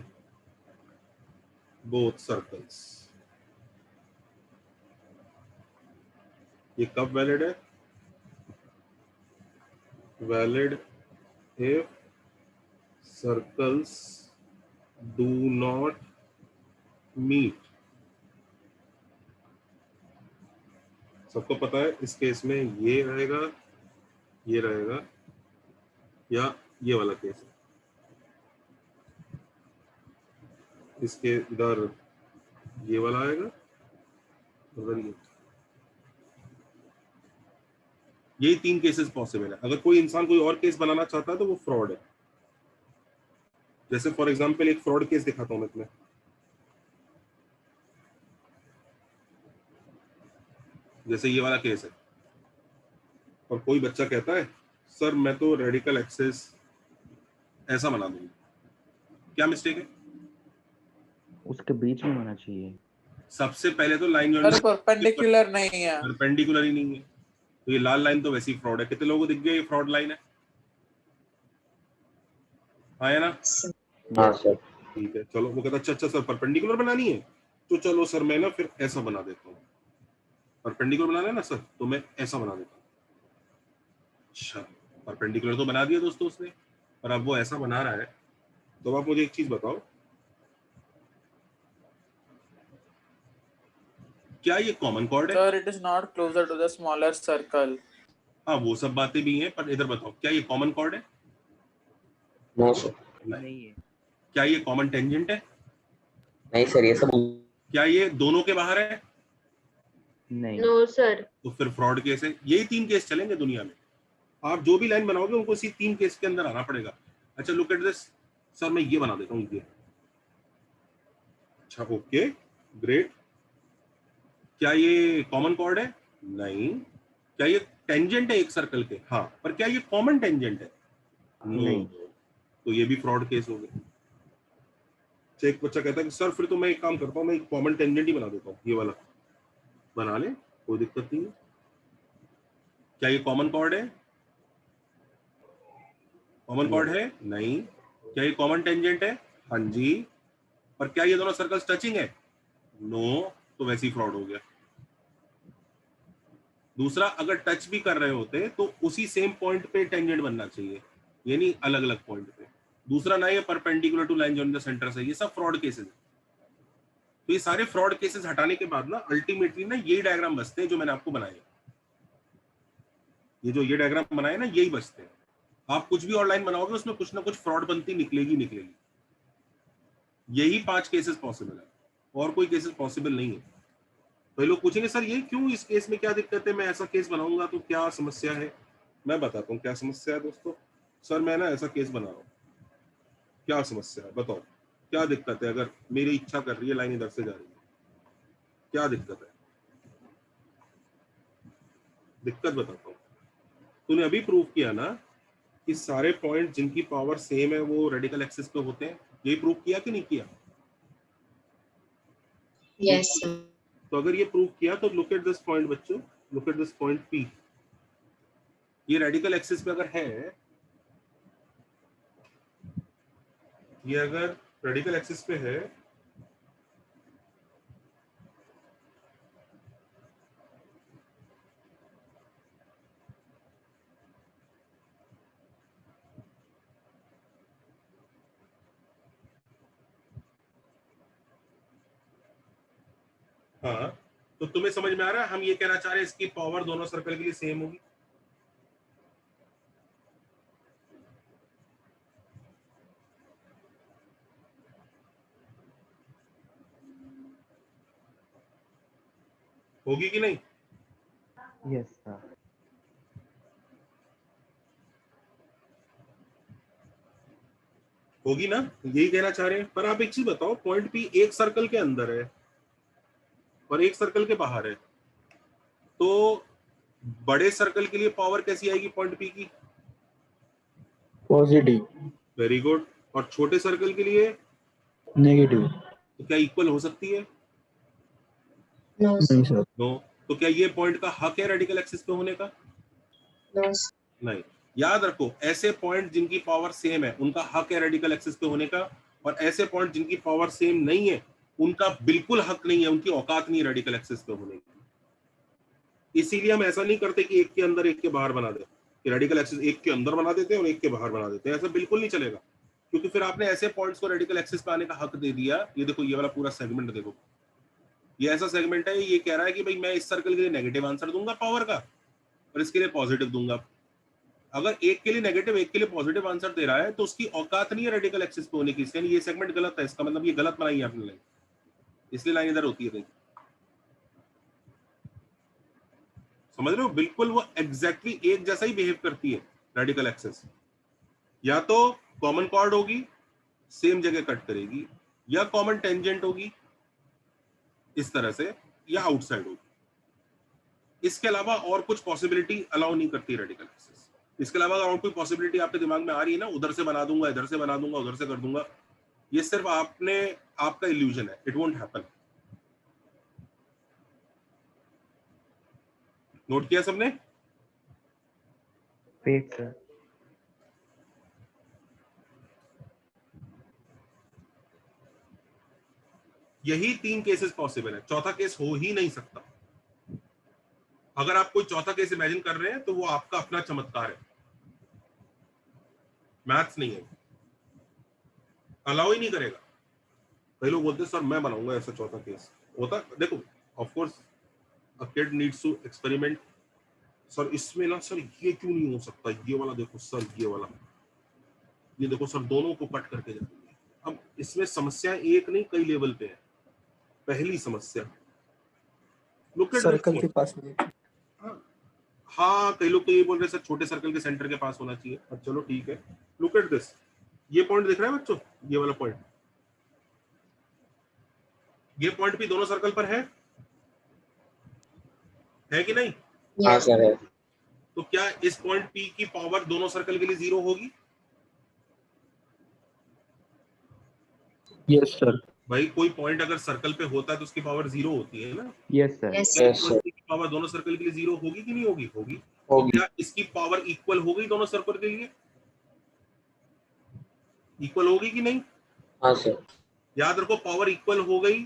both circles। ये कब वैलिड है? Valid if circles do not meet। सबको पता है इस केस में ये रहेगा, ये रहेगा, या ये वाला केस है। इसके इधर ये वाला आएगा, उधर ये। यही 3 केसेस पॉसिबल है। अगर कोई इंसान कोई और केस बनाना चाहता है तो वो फ्रॉड है। जैसे फॉर एग्जांपल एक फ्रॉड केस दिखाता हूं मैं तुम्हें। जैसे ये वाला केस है, और कोई बच्चा कहता है सर मैं तो रेडिकल एक्सिस ऐसा बना दूंगा। क्या मिस्टेक है? उसके बीच में होना चाहिए। सबसे पहले तो लाइन सर परपेंडिकुलर नहीं है। परपेंडिकुलर ही नहीं है, तो ये लाल लाइन तो वैसी फ्रॉड है। कितने लोगों को दिख गया ये फ्रॉड लाइन है? हाँ है ना? हाँ सर। ठीक है, चलो। वो कहता अच्छा सर परपेंडिकुलर बनानी है, तो चलो सर मैं ना फिर ऐसा बना देता हूँ। परपेंडिकुलर बनाना है ना सर, तो मैं ऐसा बना देता हूँ। अच्छा, परपेंडिकुलर तो बना दिया दोस्तों उसने, और अब वो ऐसा बना रहा है। तो आप मुझे एक चीज बताओ, क्या ये कॉमन कॉर्ड है? Sir it is not closer to the smaller circle. हाँ वो सब बातें भी हैं, पर इधर बताओ क्या ये कॉमन कॉर्ड है? No sir. नहीं है। क्या ये कॉमन टेंजेंट है? नहीं सर, ये सब क्या ये दोनों के बाहर है? नहीं। No, sir. तो फिर फ्रॉड केस है। यही 3 केस चलेंगे दुनिया में। आप जो भी लाइन बनाओगे उनको इसी 3 केस के अंदर आना पड़ेगा। अच्छा लुक एट दिस, सर मैं ये बना देता हूँ ये। अच्छा ओके ग्रेट। क्या ये कॉमन कॉर्ड है? नहीं। क्या ये टेंजेंट है एक सर्कल के? हाँ। पर क्या ये कॉमन टेंजेंट है? नहीं। तो ये भी फ्रॉड केस हो गया। एक बच्चा कहता है कि सर फिर तो मैं एक काम करता हूँ, मैं एक कॉमन टेंजेंट ही बना देता हूँ, ये वाला बना ले, कोई दिक्कत नहीं है। क्या ये कॉमन कॉर्ड है? कॉमन कॉर्ड है? नहीं। क्या ये कॉमन टेंजेंट है? हाँ जी। पर क्या ये दोनों सर्कल्स टचिंग है? नो। तो वैसे ही फ्रॉड हो गया। दूसरा, अगर टच भी कर रहे होते तो उसी सेम पॉइंट पे टेंजेंट बनना चाहिए, ये नहीं अलग अलग पॉइंट पे। दूसरा, ना ये perpendicular to line joining the centre से, ये सब फ्रॉड केसेस है। तो ये सारे फ्रॉड केसेस हटाने के बाद ना अल्टीमेटली ना यही डायग्राम बचते हैं जो मैंने आपको बनाए। ये जो ये डायग्राम बनाए ना यही बचते हैं। आप कुछ भी ऑनलाइन बनाओगे उसमें कुछ ना कुछ फ्रॉड बनती निकलेगी निकलेगी। यही 5 केसेस पॉसिबल है, और कोई केसेस पॉसिबल नहीं है। तो लोग पूछेंगे सर ये क्यों, इस केस में क्या दिक्कत है, मैं ऐसा केस बनाऊंगा तो क्या समस्या है? मैं बताता हूँ क्या समस्या है दोस्तों। सर मैं ना ऐसा केस बना रहा हूँ, क्या समस्या है बताओ, क्या दिक्कत है? अगर मेरी इच्छा कर रही है लाइन इधर से जा रही है, क्या दिक्कत है? दिक्कत बताता हूँ। तूने अभी प्रूव किया ना कि सारे पॉइंट जिनकी पावर सेम है वो रेडिकल एक्सिस पे होते हैं, ये प्रूव किया कि नहीं किया? Yes, sir. तो अगर ये प्रूव किया तो लुक एट दिस पॉइंट बच्चों, look at this point P। ये रेडिकल एक्सिस पे अगर है, ये अगर रेडिकल एक्सिस पे है, हाँ, तो तुम्हें समझ में आ रहा है, हम ये कहना चाह रहे हैं इसकी पावर दोनों सर्कल के लिए सेम होगी। होगी कि नहीं? Yes sir. होगी ना, यही कहना चाह रहे हैं। पर आप एक चीज बताओ, पॉइंट पी एक सर्कल के अंदर है और एक सर्कल के बाहर है, तो बड़े सर्कल के लिए पावर कैसी आएगी पॉइंट पी की? पॉजिटिव। Very good. और छोटे सर्कल के लिए नेगेटिव। तो क्या इक्वल हो सकती है? No, नहीं सर। नो। तो क्या ये पॉइंट का हक है रेडिकल एक्सिस पे होने का? no, नहीं। याद रखो, ऐसे पॉइंट जिनकी पावर सेम है उनका हक है रेडिकल एक्सिस पे होने का, और ऐसे पॉइंट जिनकी पावर सेम नहीं है उनका बिल्कुल हक नहीं है, उनकी औकात नहीं है रेडिकल एक्सिस पे होने की। इसीलिए हम ऐसा नहीं करते कि एक के अंदर एक के बाहर बना दे, कि रेडिकल एक्सिस एक के अंदर बना देते हैं और एक के बाहर बना देते हैं। ऐसा बिल्कुल नहीं चलेगा, क्योंकि फिर आपने ऐसे पॉइंट्स को रेडिकल एक्सिस पे आने का हक दे दिया। ये देखो, ये वाला पूरा सेगमेंट देखो, ये ऐसा सेगमेंट है, ये कह रहा है कि भाई मैं इस सर्कल के लिए नेगेटिव आंसर दूंगा पावर का और इसके लिए पॉजिटिव दूंगा। अगर एक के लिए नेगेटिव एक के लिए पॉजिटिव आंसर दे रहा है तो उसकी औकात नहीं है रेडिकल एक्सिस पे होने की, इसलिए ये सेगमेंट गलत है। इसका मतलब ये गलत बनाई है आपने लाइन, इसलिए लाइन इधर होती है कहीं। समझ रहे हो? बिल्कुल वो एग्जैक्टली एक जैसा ही बिहेव करती है रेडिकल एक्सिस। या तो कॉमन कॉर्ड होगी, सेम जगह कट करेगी, या कॉमन टेंजेंट होगी इस तरह से, या आउटसाइड होगी। इसके अलावा और कुछ पॉसिबिलिटी अलाउ नहीं करती रेडिकल एक्सिस। इसके अलावा अगर और कोई पॉसिबिलिटी आपके दिमाग में आ रही है ना, उधर से बना दूंगा, इधर से बना दूंगा, उधर से कर दूंगा, ये सिर्फ आपका इल्यूजन है। It won't happen. नोट किया सबने? Wait sir. यही 3 केसेस पॉसिबल है, चौथा केस हो ही नहीं सकता। अगर आप कोई चौथा केस इमेजिन कर रहे हैं तो वो आपका अपना चमत्कार है, मैथ्स नहीं है, अलाउ ही नहीं करेगा। कई लोग बोलते हैं सर मैं बनाऊंगा ऐसा चौथा केस। होता, देखो, of course a kid needs to experiment. Sir इसमें ना सर ये क्यों नहीं हो सकता, ये वाला देखो सर, ये वाला, ये देखो सर, दोनों को कट करके जाएंगे। अब इसमें समस्या एक नहीं कई लेवल पे है। पहली समस्या, लुक एट सर्कल के दिस। पास नहीं। हाँ, कई लोग तो ये बोल रहे हैं सर छोटे सर्कल के सेंटर के पास होना चाहिए। अब चलो ठीक है, लुक एट दिस। ये पॉइंट दिख रहा है बच्चों, ये वाला पॉइंट, ये पॉइंट भी दोनों सर्कल पर है कि नहीं? हाँ yes, सर है। तो क्या इस पॉइंट पी की पावर दोनों सर्कल के लिए 0 होगी? Yes sir. भाई कोई पॉइंट अगर सर्कल पे होता है तो उसकी पावर 0 होती है ना? Yes sir. yes, क्या यस इस सर। पॉइंट की पावर दोनों सर्कल के लिए 0 होगी कि नहीं होगी? होगी। तो होगी। क्या इसकी पावर इक्वल हो गई दोनों सर्कल के लिए? इक्वल होगी कि नहीं? हाँ सर। याद रखो, पावर इक्वल हो गई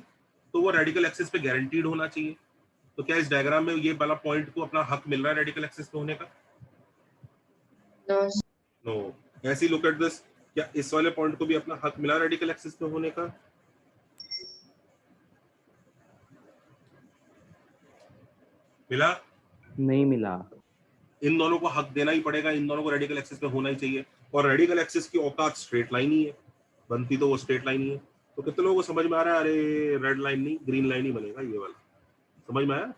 तो वो रेडिकल एक्सिस पे गारंटीड होना चाहिए। तो क्या इस डायग्राम में ये वाला पॉइंट को अपना हक मिल रहा है रेडिकल एक्सिस पे होने का? no, no. ऐसी लुक एट दिस, क्या इस वाले पॉइंट को भी अपना हक मिला रेडिकल एक्सिस पे होने का? मिला? नहीं मिला। इन दोनों को हक देना ही पड़ेगा, इन दोनों को रेडिकल एक्सिस पे होना ही चाहिए। और रेडिकल एक्सिस की औकात स्ट्रेट लाइन ही है, बनती तो वो स्ट्रेट लाइन ही है। तो कितने लोगों को समझ में आ रहा है? अरे रेड लाइन नहीं, ग्रीन लाइन ही बनेगा ये वाला। समझ में आया?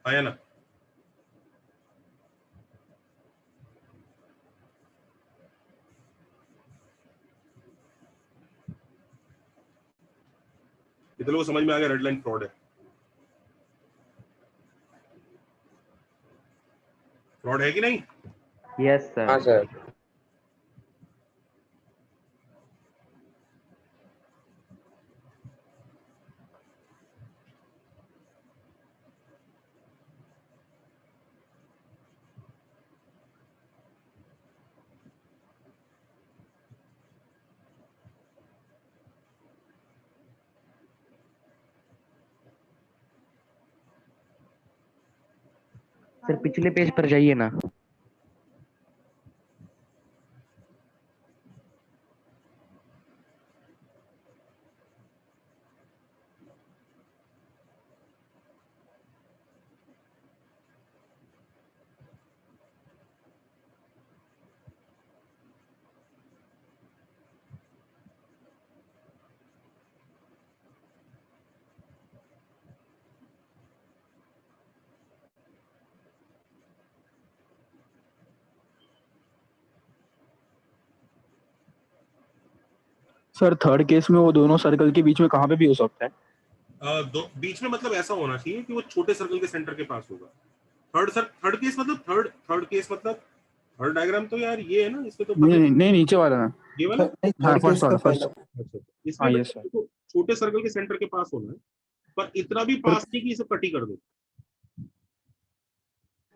आया ना? कितने लोगों को समझ में आ गया रेड लाइन फ्रॉड है? फ्रॉड है कि नहीं? Yes sir. हाँ सर। सर पिछले पेज पर जाइए ना। सर थर्ड केस में वो दोनों सर्कल के बीच में कहाँ पे भी हो सकता है? बीच में मतलब ऐसा होना चाहिए कि वो छोटे सर्कल के सेंटर के पास होगा। थर्ड केस मतलब थर्ड केस मतलब थर्ड डायग्राम तो यार ये है ना, इसमें तो नहीं नीचे वाला ना। ये वाला। नहीं, हाँ थर्ड फर्स्ट केस का वाला पहला। अच्छा, इसमें हाँ बच्चे यस सर। को छोटे सर्कल के सेंटर के पास होना है, पर इतना भी पास नहीं कि इसे कट ही कर दो।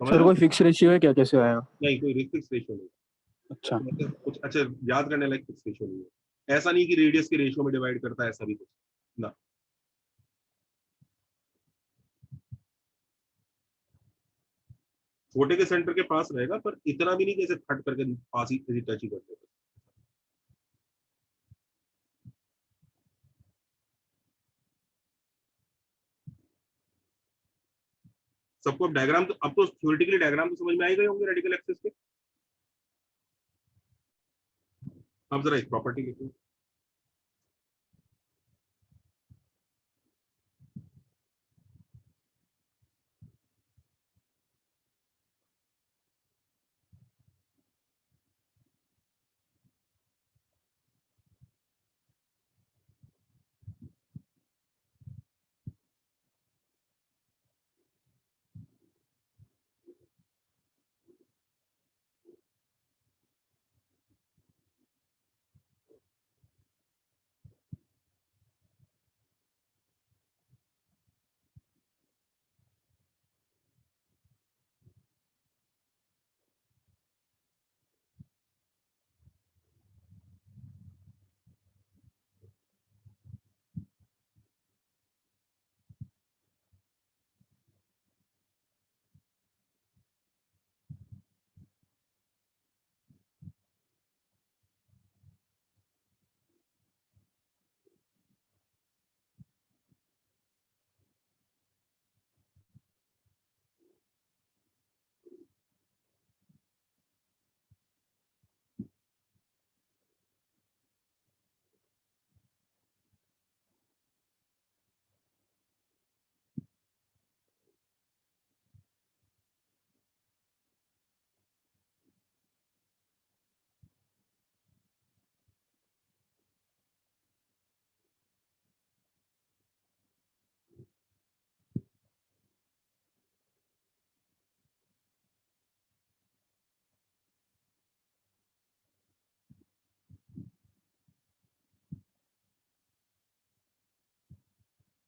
सर कोई फिक्स रेशियो है क्या, कैसे आएगा? नहीं, कोई फिक्स रेशियो नहीं। अच्छा मतलब कुछ अच्छा याद करने लायक फिक्स रेशियो नहीं है। ऐसा नहीं कि रेडियस के रेशियो में डिवाइड करता है, ऐसा भी कुछ ना। छोटे के सेंटर के पास रहेगा, पर इतना भी नहीं कि ऐसे कट करके पास ही टच ही कर देगा। सबको अब डायग्राम तो, अब तो थ्योरेटिकली डायग्राम तो समझ में आ ही गए होंगे रेडिकल एक्सिस के। अब जरा एक प्रॉपर्टी लिखो।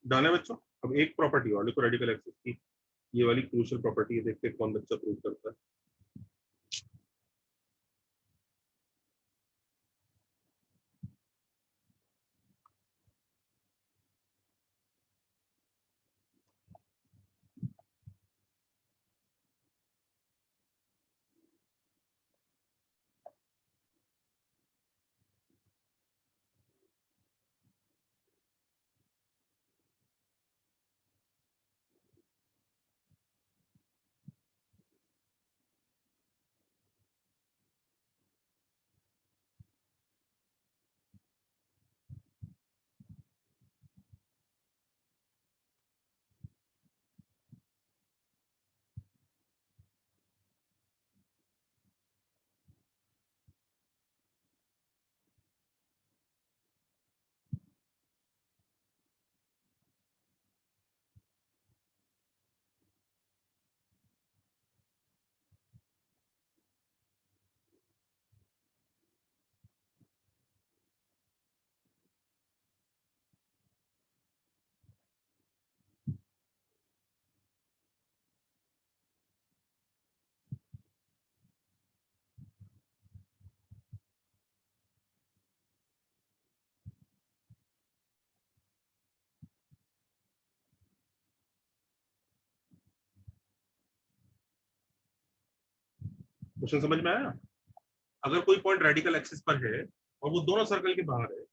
डन है बच्चों। अब एक प्रॉपर्टी और लिखो रेडिकल एक्सिस की, ये वाली क्रूशियल प्रॉपर्टी है, देखते हैं कौन बच्चा प्रूव करता है। क्वेश्चन समझ में आया? अगर कोई पॉइंट रेडिकल एक्सिस पर है और वो दोनों सर्कल के बाहर है,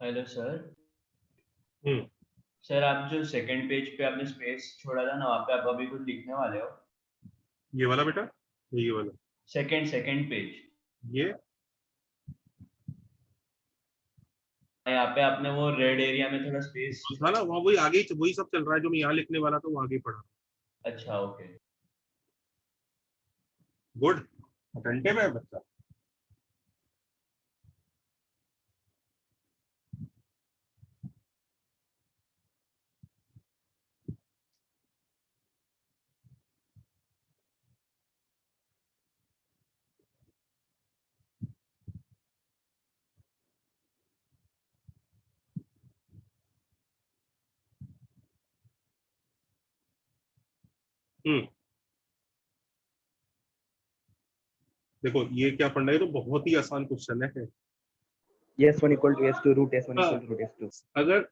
हेलो सर। हम्म सर आप जो सेकंड पेज पे आपने स्पेस छोड़ा था ना, वहाँ पे आप अभी कुछ लिखने वाले हो? ये वाला बेटा, ये वाला, सेकंड पेज। ये यहाँ पे आपने वो रेड एरिया में थोड़ा स्पेस। था ना, वहाँ वही आगे वही सब चल रहा है जो मैं यहाँ लिखने वाला था, वो आगे पढ़ा। अच्छा ओके। गुड, अटेंटिव है बच्चा। हम्म देखो ये क्या पढ़ना है, तो बहुत ही आसान क्वेश्चन है। S1 equal to S2 root S1 हाँ, equal to root S2. अगर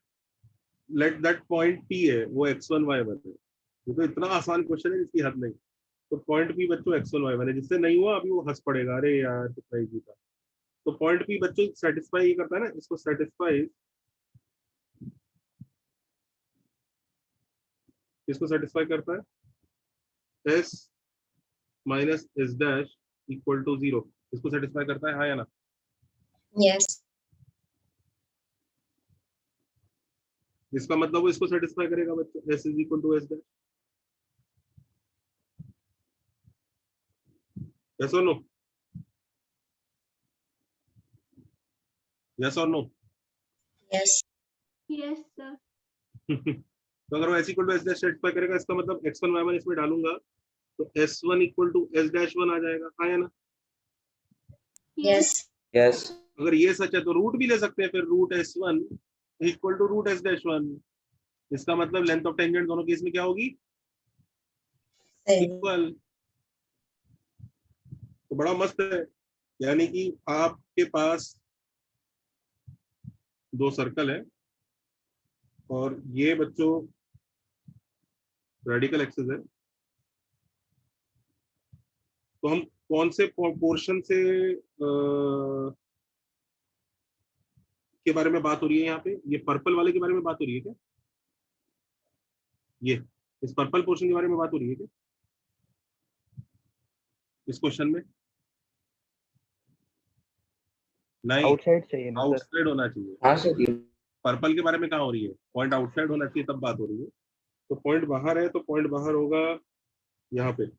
लेट दैट पॉइंट P है वो x1 y1 है, ये तो इतना आसान क्वेश्चन है जिसकी हद नहीं। तो पॉइंट P बच्चों x1 y1 है, जिससे नहीं हुआ अभी वो हंस पड़ेगा, अरे यार कितना इजी था। तो पॉइंट P बच्चों सेटिस्फाई करता है ना, इसको सेटिस्फाई, इसको सेटिस्फाई करता है s minus S dash equal to 0, इसको सेटिस्फाई करता है, हाँ या ना? Yes. इसका मतलब वो इसको सेटिस्फाई करेगा बच्चों, s is equal to S dash. Yes और नो? यस और नो? Yes. Yes, sir. तो अगर वो s equal to S dash satisfy करेगा, इसका मतलब x1 y1 इसमें डालूंगा तो s1 equal to S dash 1 आ जाएगा, हाँ या ना? Yes. यस। अगर ये सच है तो रूट भी ले सकते हैं, फिर root s1 equal to root S dash 1। इसका मतलब लेंथ ऑफ टेंजेंट दोनों केस में क्या होगी? Same. इक्वल। तो बड़ा मस्त है, यानी कि आपके पास दो सर्कल है और ये बच्चों रेडिकल एक्सिस है। तो हम कौन से पोर्शन से के बारे में बात हो रही है यहाँ पे? ये पर्पल वाले के बारे में बात हो रही है क्या? ये इस पर्पल पोर्शन के बारे में बात हो रही है क्या इस क्वेश्चन में? नहीं, आउटसाइड चाहिए ना सर? आउटसाइड होना चाहिए। हाँ सर ये पर्पल के बारे में कहाँ हो रही है? पॉइंट आउटसाइड होना चाहिए तब बात हो रही है। तो पॉइंट बाहर है तो पॉइंट बाहर होगा यहाँ पे,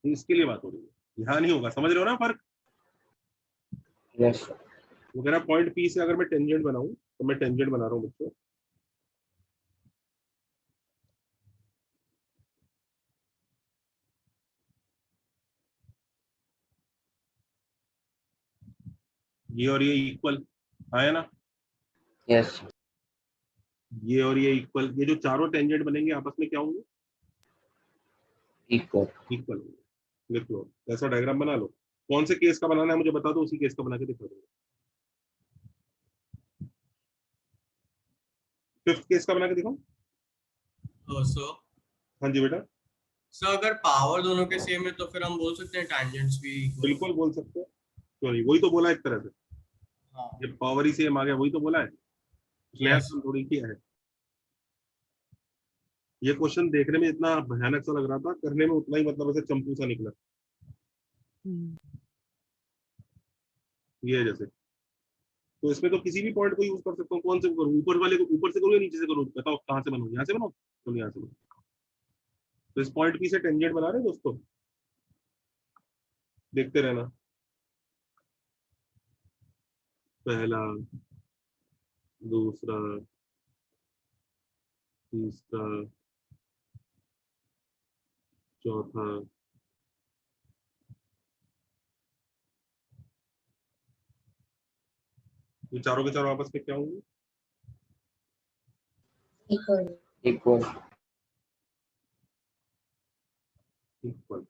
इसके लिए बात हो रही है, यहाँ नहीं होगा। समझ रहे हो ना फर्क? यस वो कह रहा पॉइंट पी से अगर मैं टेंजेंट बनाऊं, तो मैं टेंजेंट बना रहा हूँ बच्चों। ये और ये इक्वल आया ना? यस ये और ये इक्वल, ये जो चारों टेंजेंट बनेंगे आपस में क्या होंगे? इक्वल। इक्वल। लिख लो, ऐसा डायग्राम बना लो। कौन से केस का बनाना है मुझे बता दो, उसी केस का बना के दिखा दूंगा। फिफ्थ केस का बना के दिखाऊं? सो हाँ जी बेटा। सर अगर पावर दोनों के सेम है तो फिर हम बोल सकते हैं टैंजेंट्स भी equal। बिल्कुल बोल सकते हैं, क्यों नहीं? वही तो बोला एक तरह से, हाँ। जब पावर ही सेम आ गया वही तो बोला है, नया Yes. काम थोड़ी किया है। ये क्वेश्चन देखने में इतना भयानक सा लग रहा था, करने में उतना ही मतलब ऐसे चंपू सा निकला। ये है जैसे, तो इसमें तो किसी भी पॉइंट को यूज कर सकता हूँ। कौन से करूँ? ऊपर वाले को ऊपर से करूँ या नीचे से करूँ? बताओ कहाँ से बनाऊँ? यहाँ से बनाओ, तो यहाँ से बनाओ। तो इस पॉइंट पी से टेंजेंट बना रहे हैं दोस्तों, देखते रहना। पहला, दूसरा, तीसरा, चौथा, ये चारों के चारों आपस में क्या होंगे? Equal. इक्वल। इक्वल।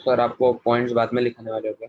सर आपको पॉइंट्स बाद में लिखने वाले हो क्या?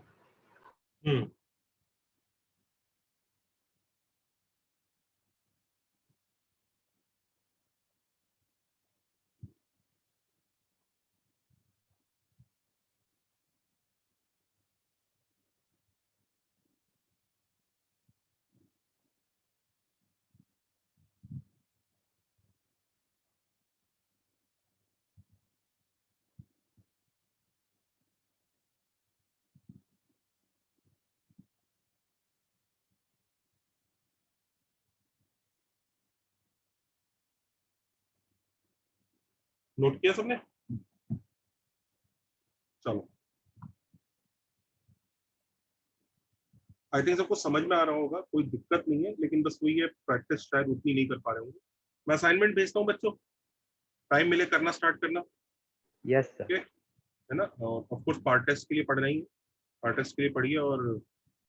नोट किया सबने? चलो, आई थिंक सबको समझ में आ रहा होगा, कोई दिक्कत नहीं है, लेकिन बस वही है, प्रैक्टिस शायद उतनी नहीं कर पा रहे होंगे। मैं असाइनमेंट भेजता हूँ बच्चों, टाइम मिले करना स्टार्ट करना, यस सर। है ना? ऑफ कोर्स पार्ट टेस्ट के लिए पढ़ना ही है, पार्ट टेस्ट के लिए पढ़िए और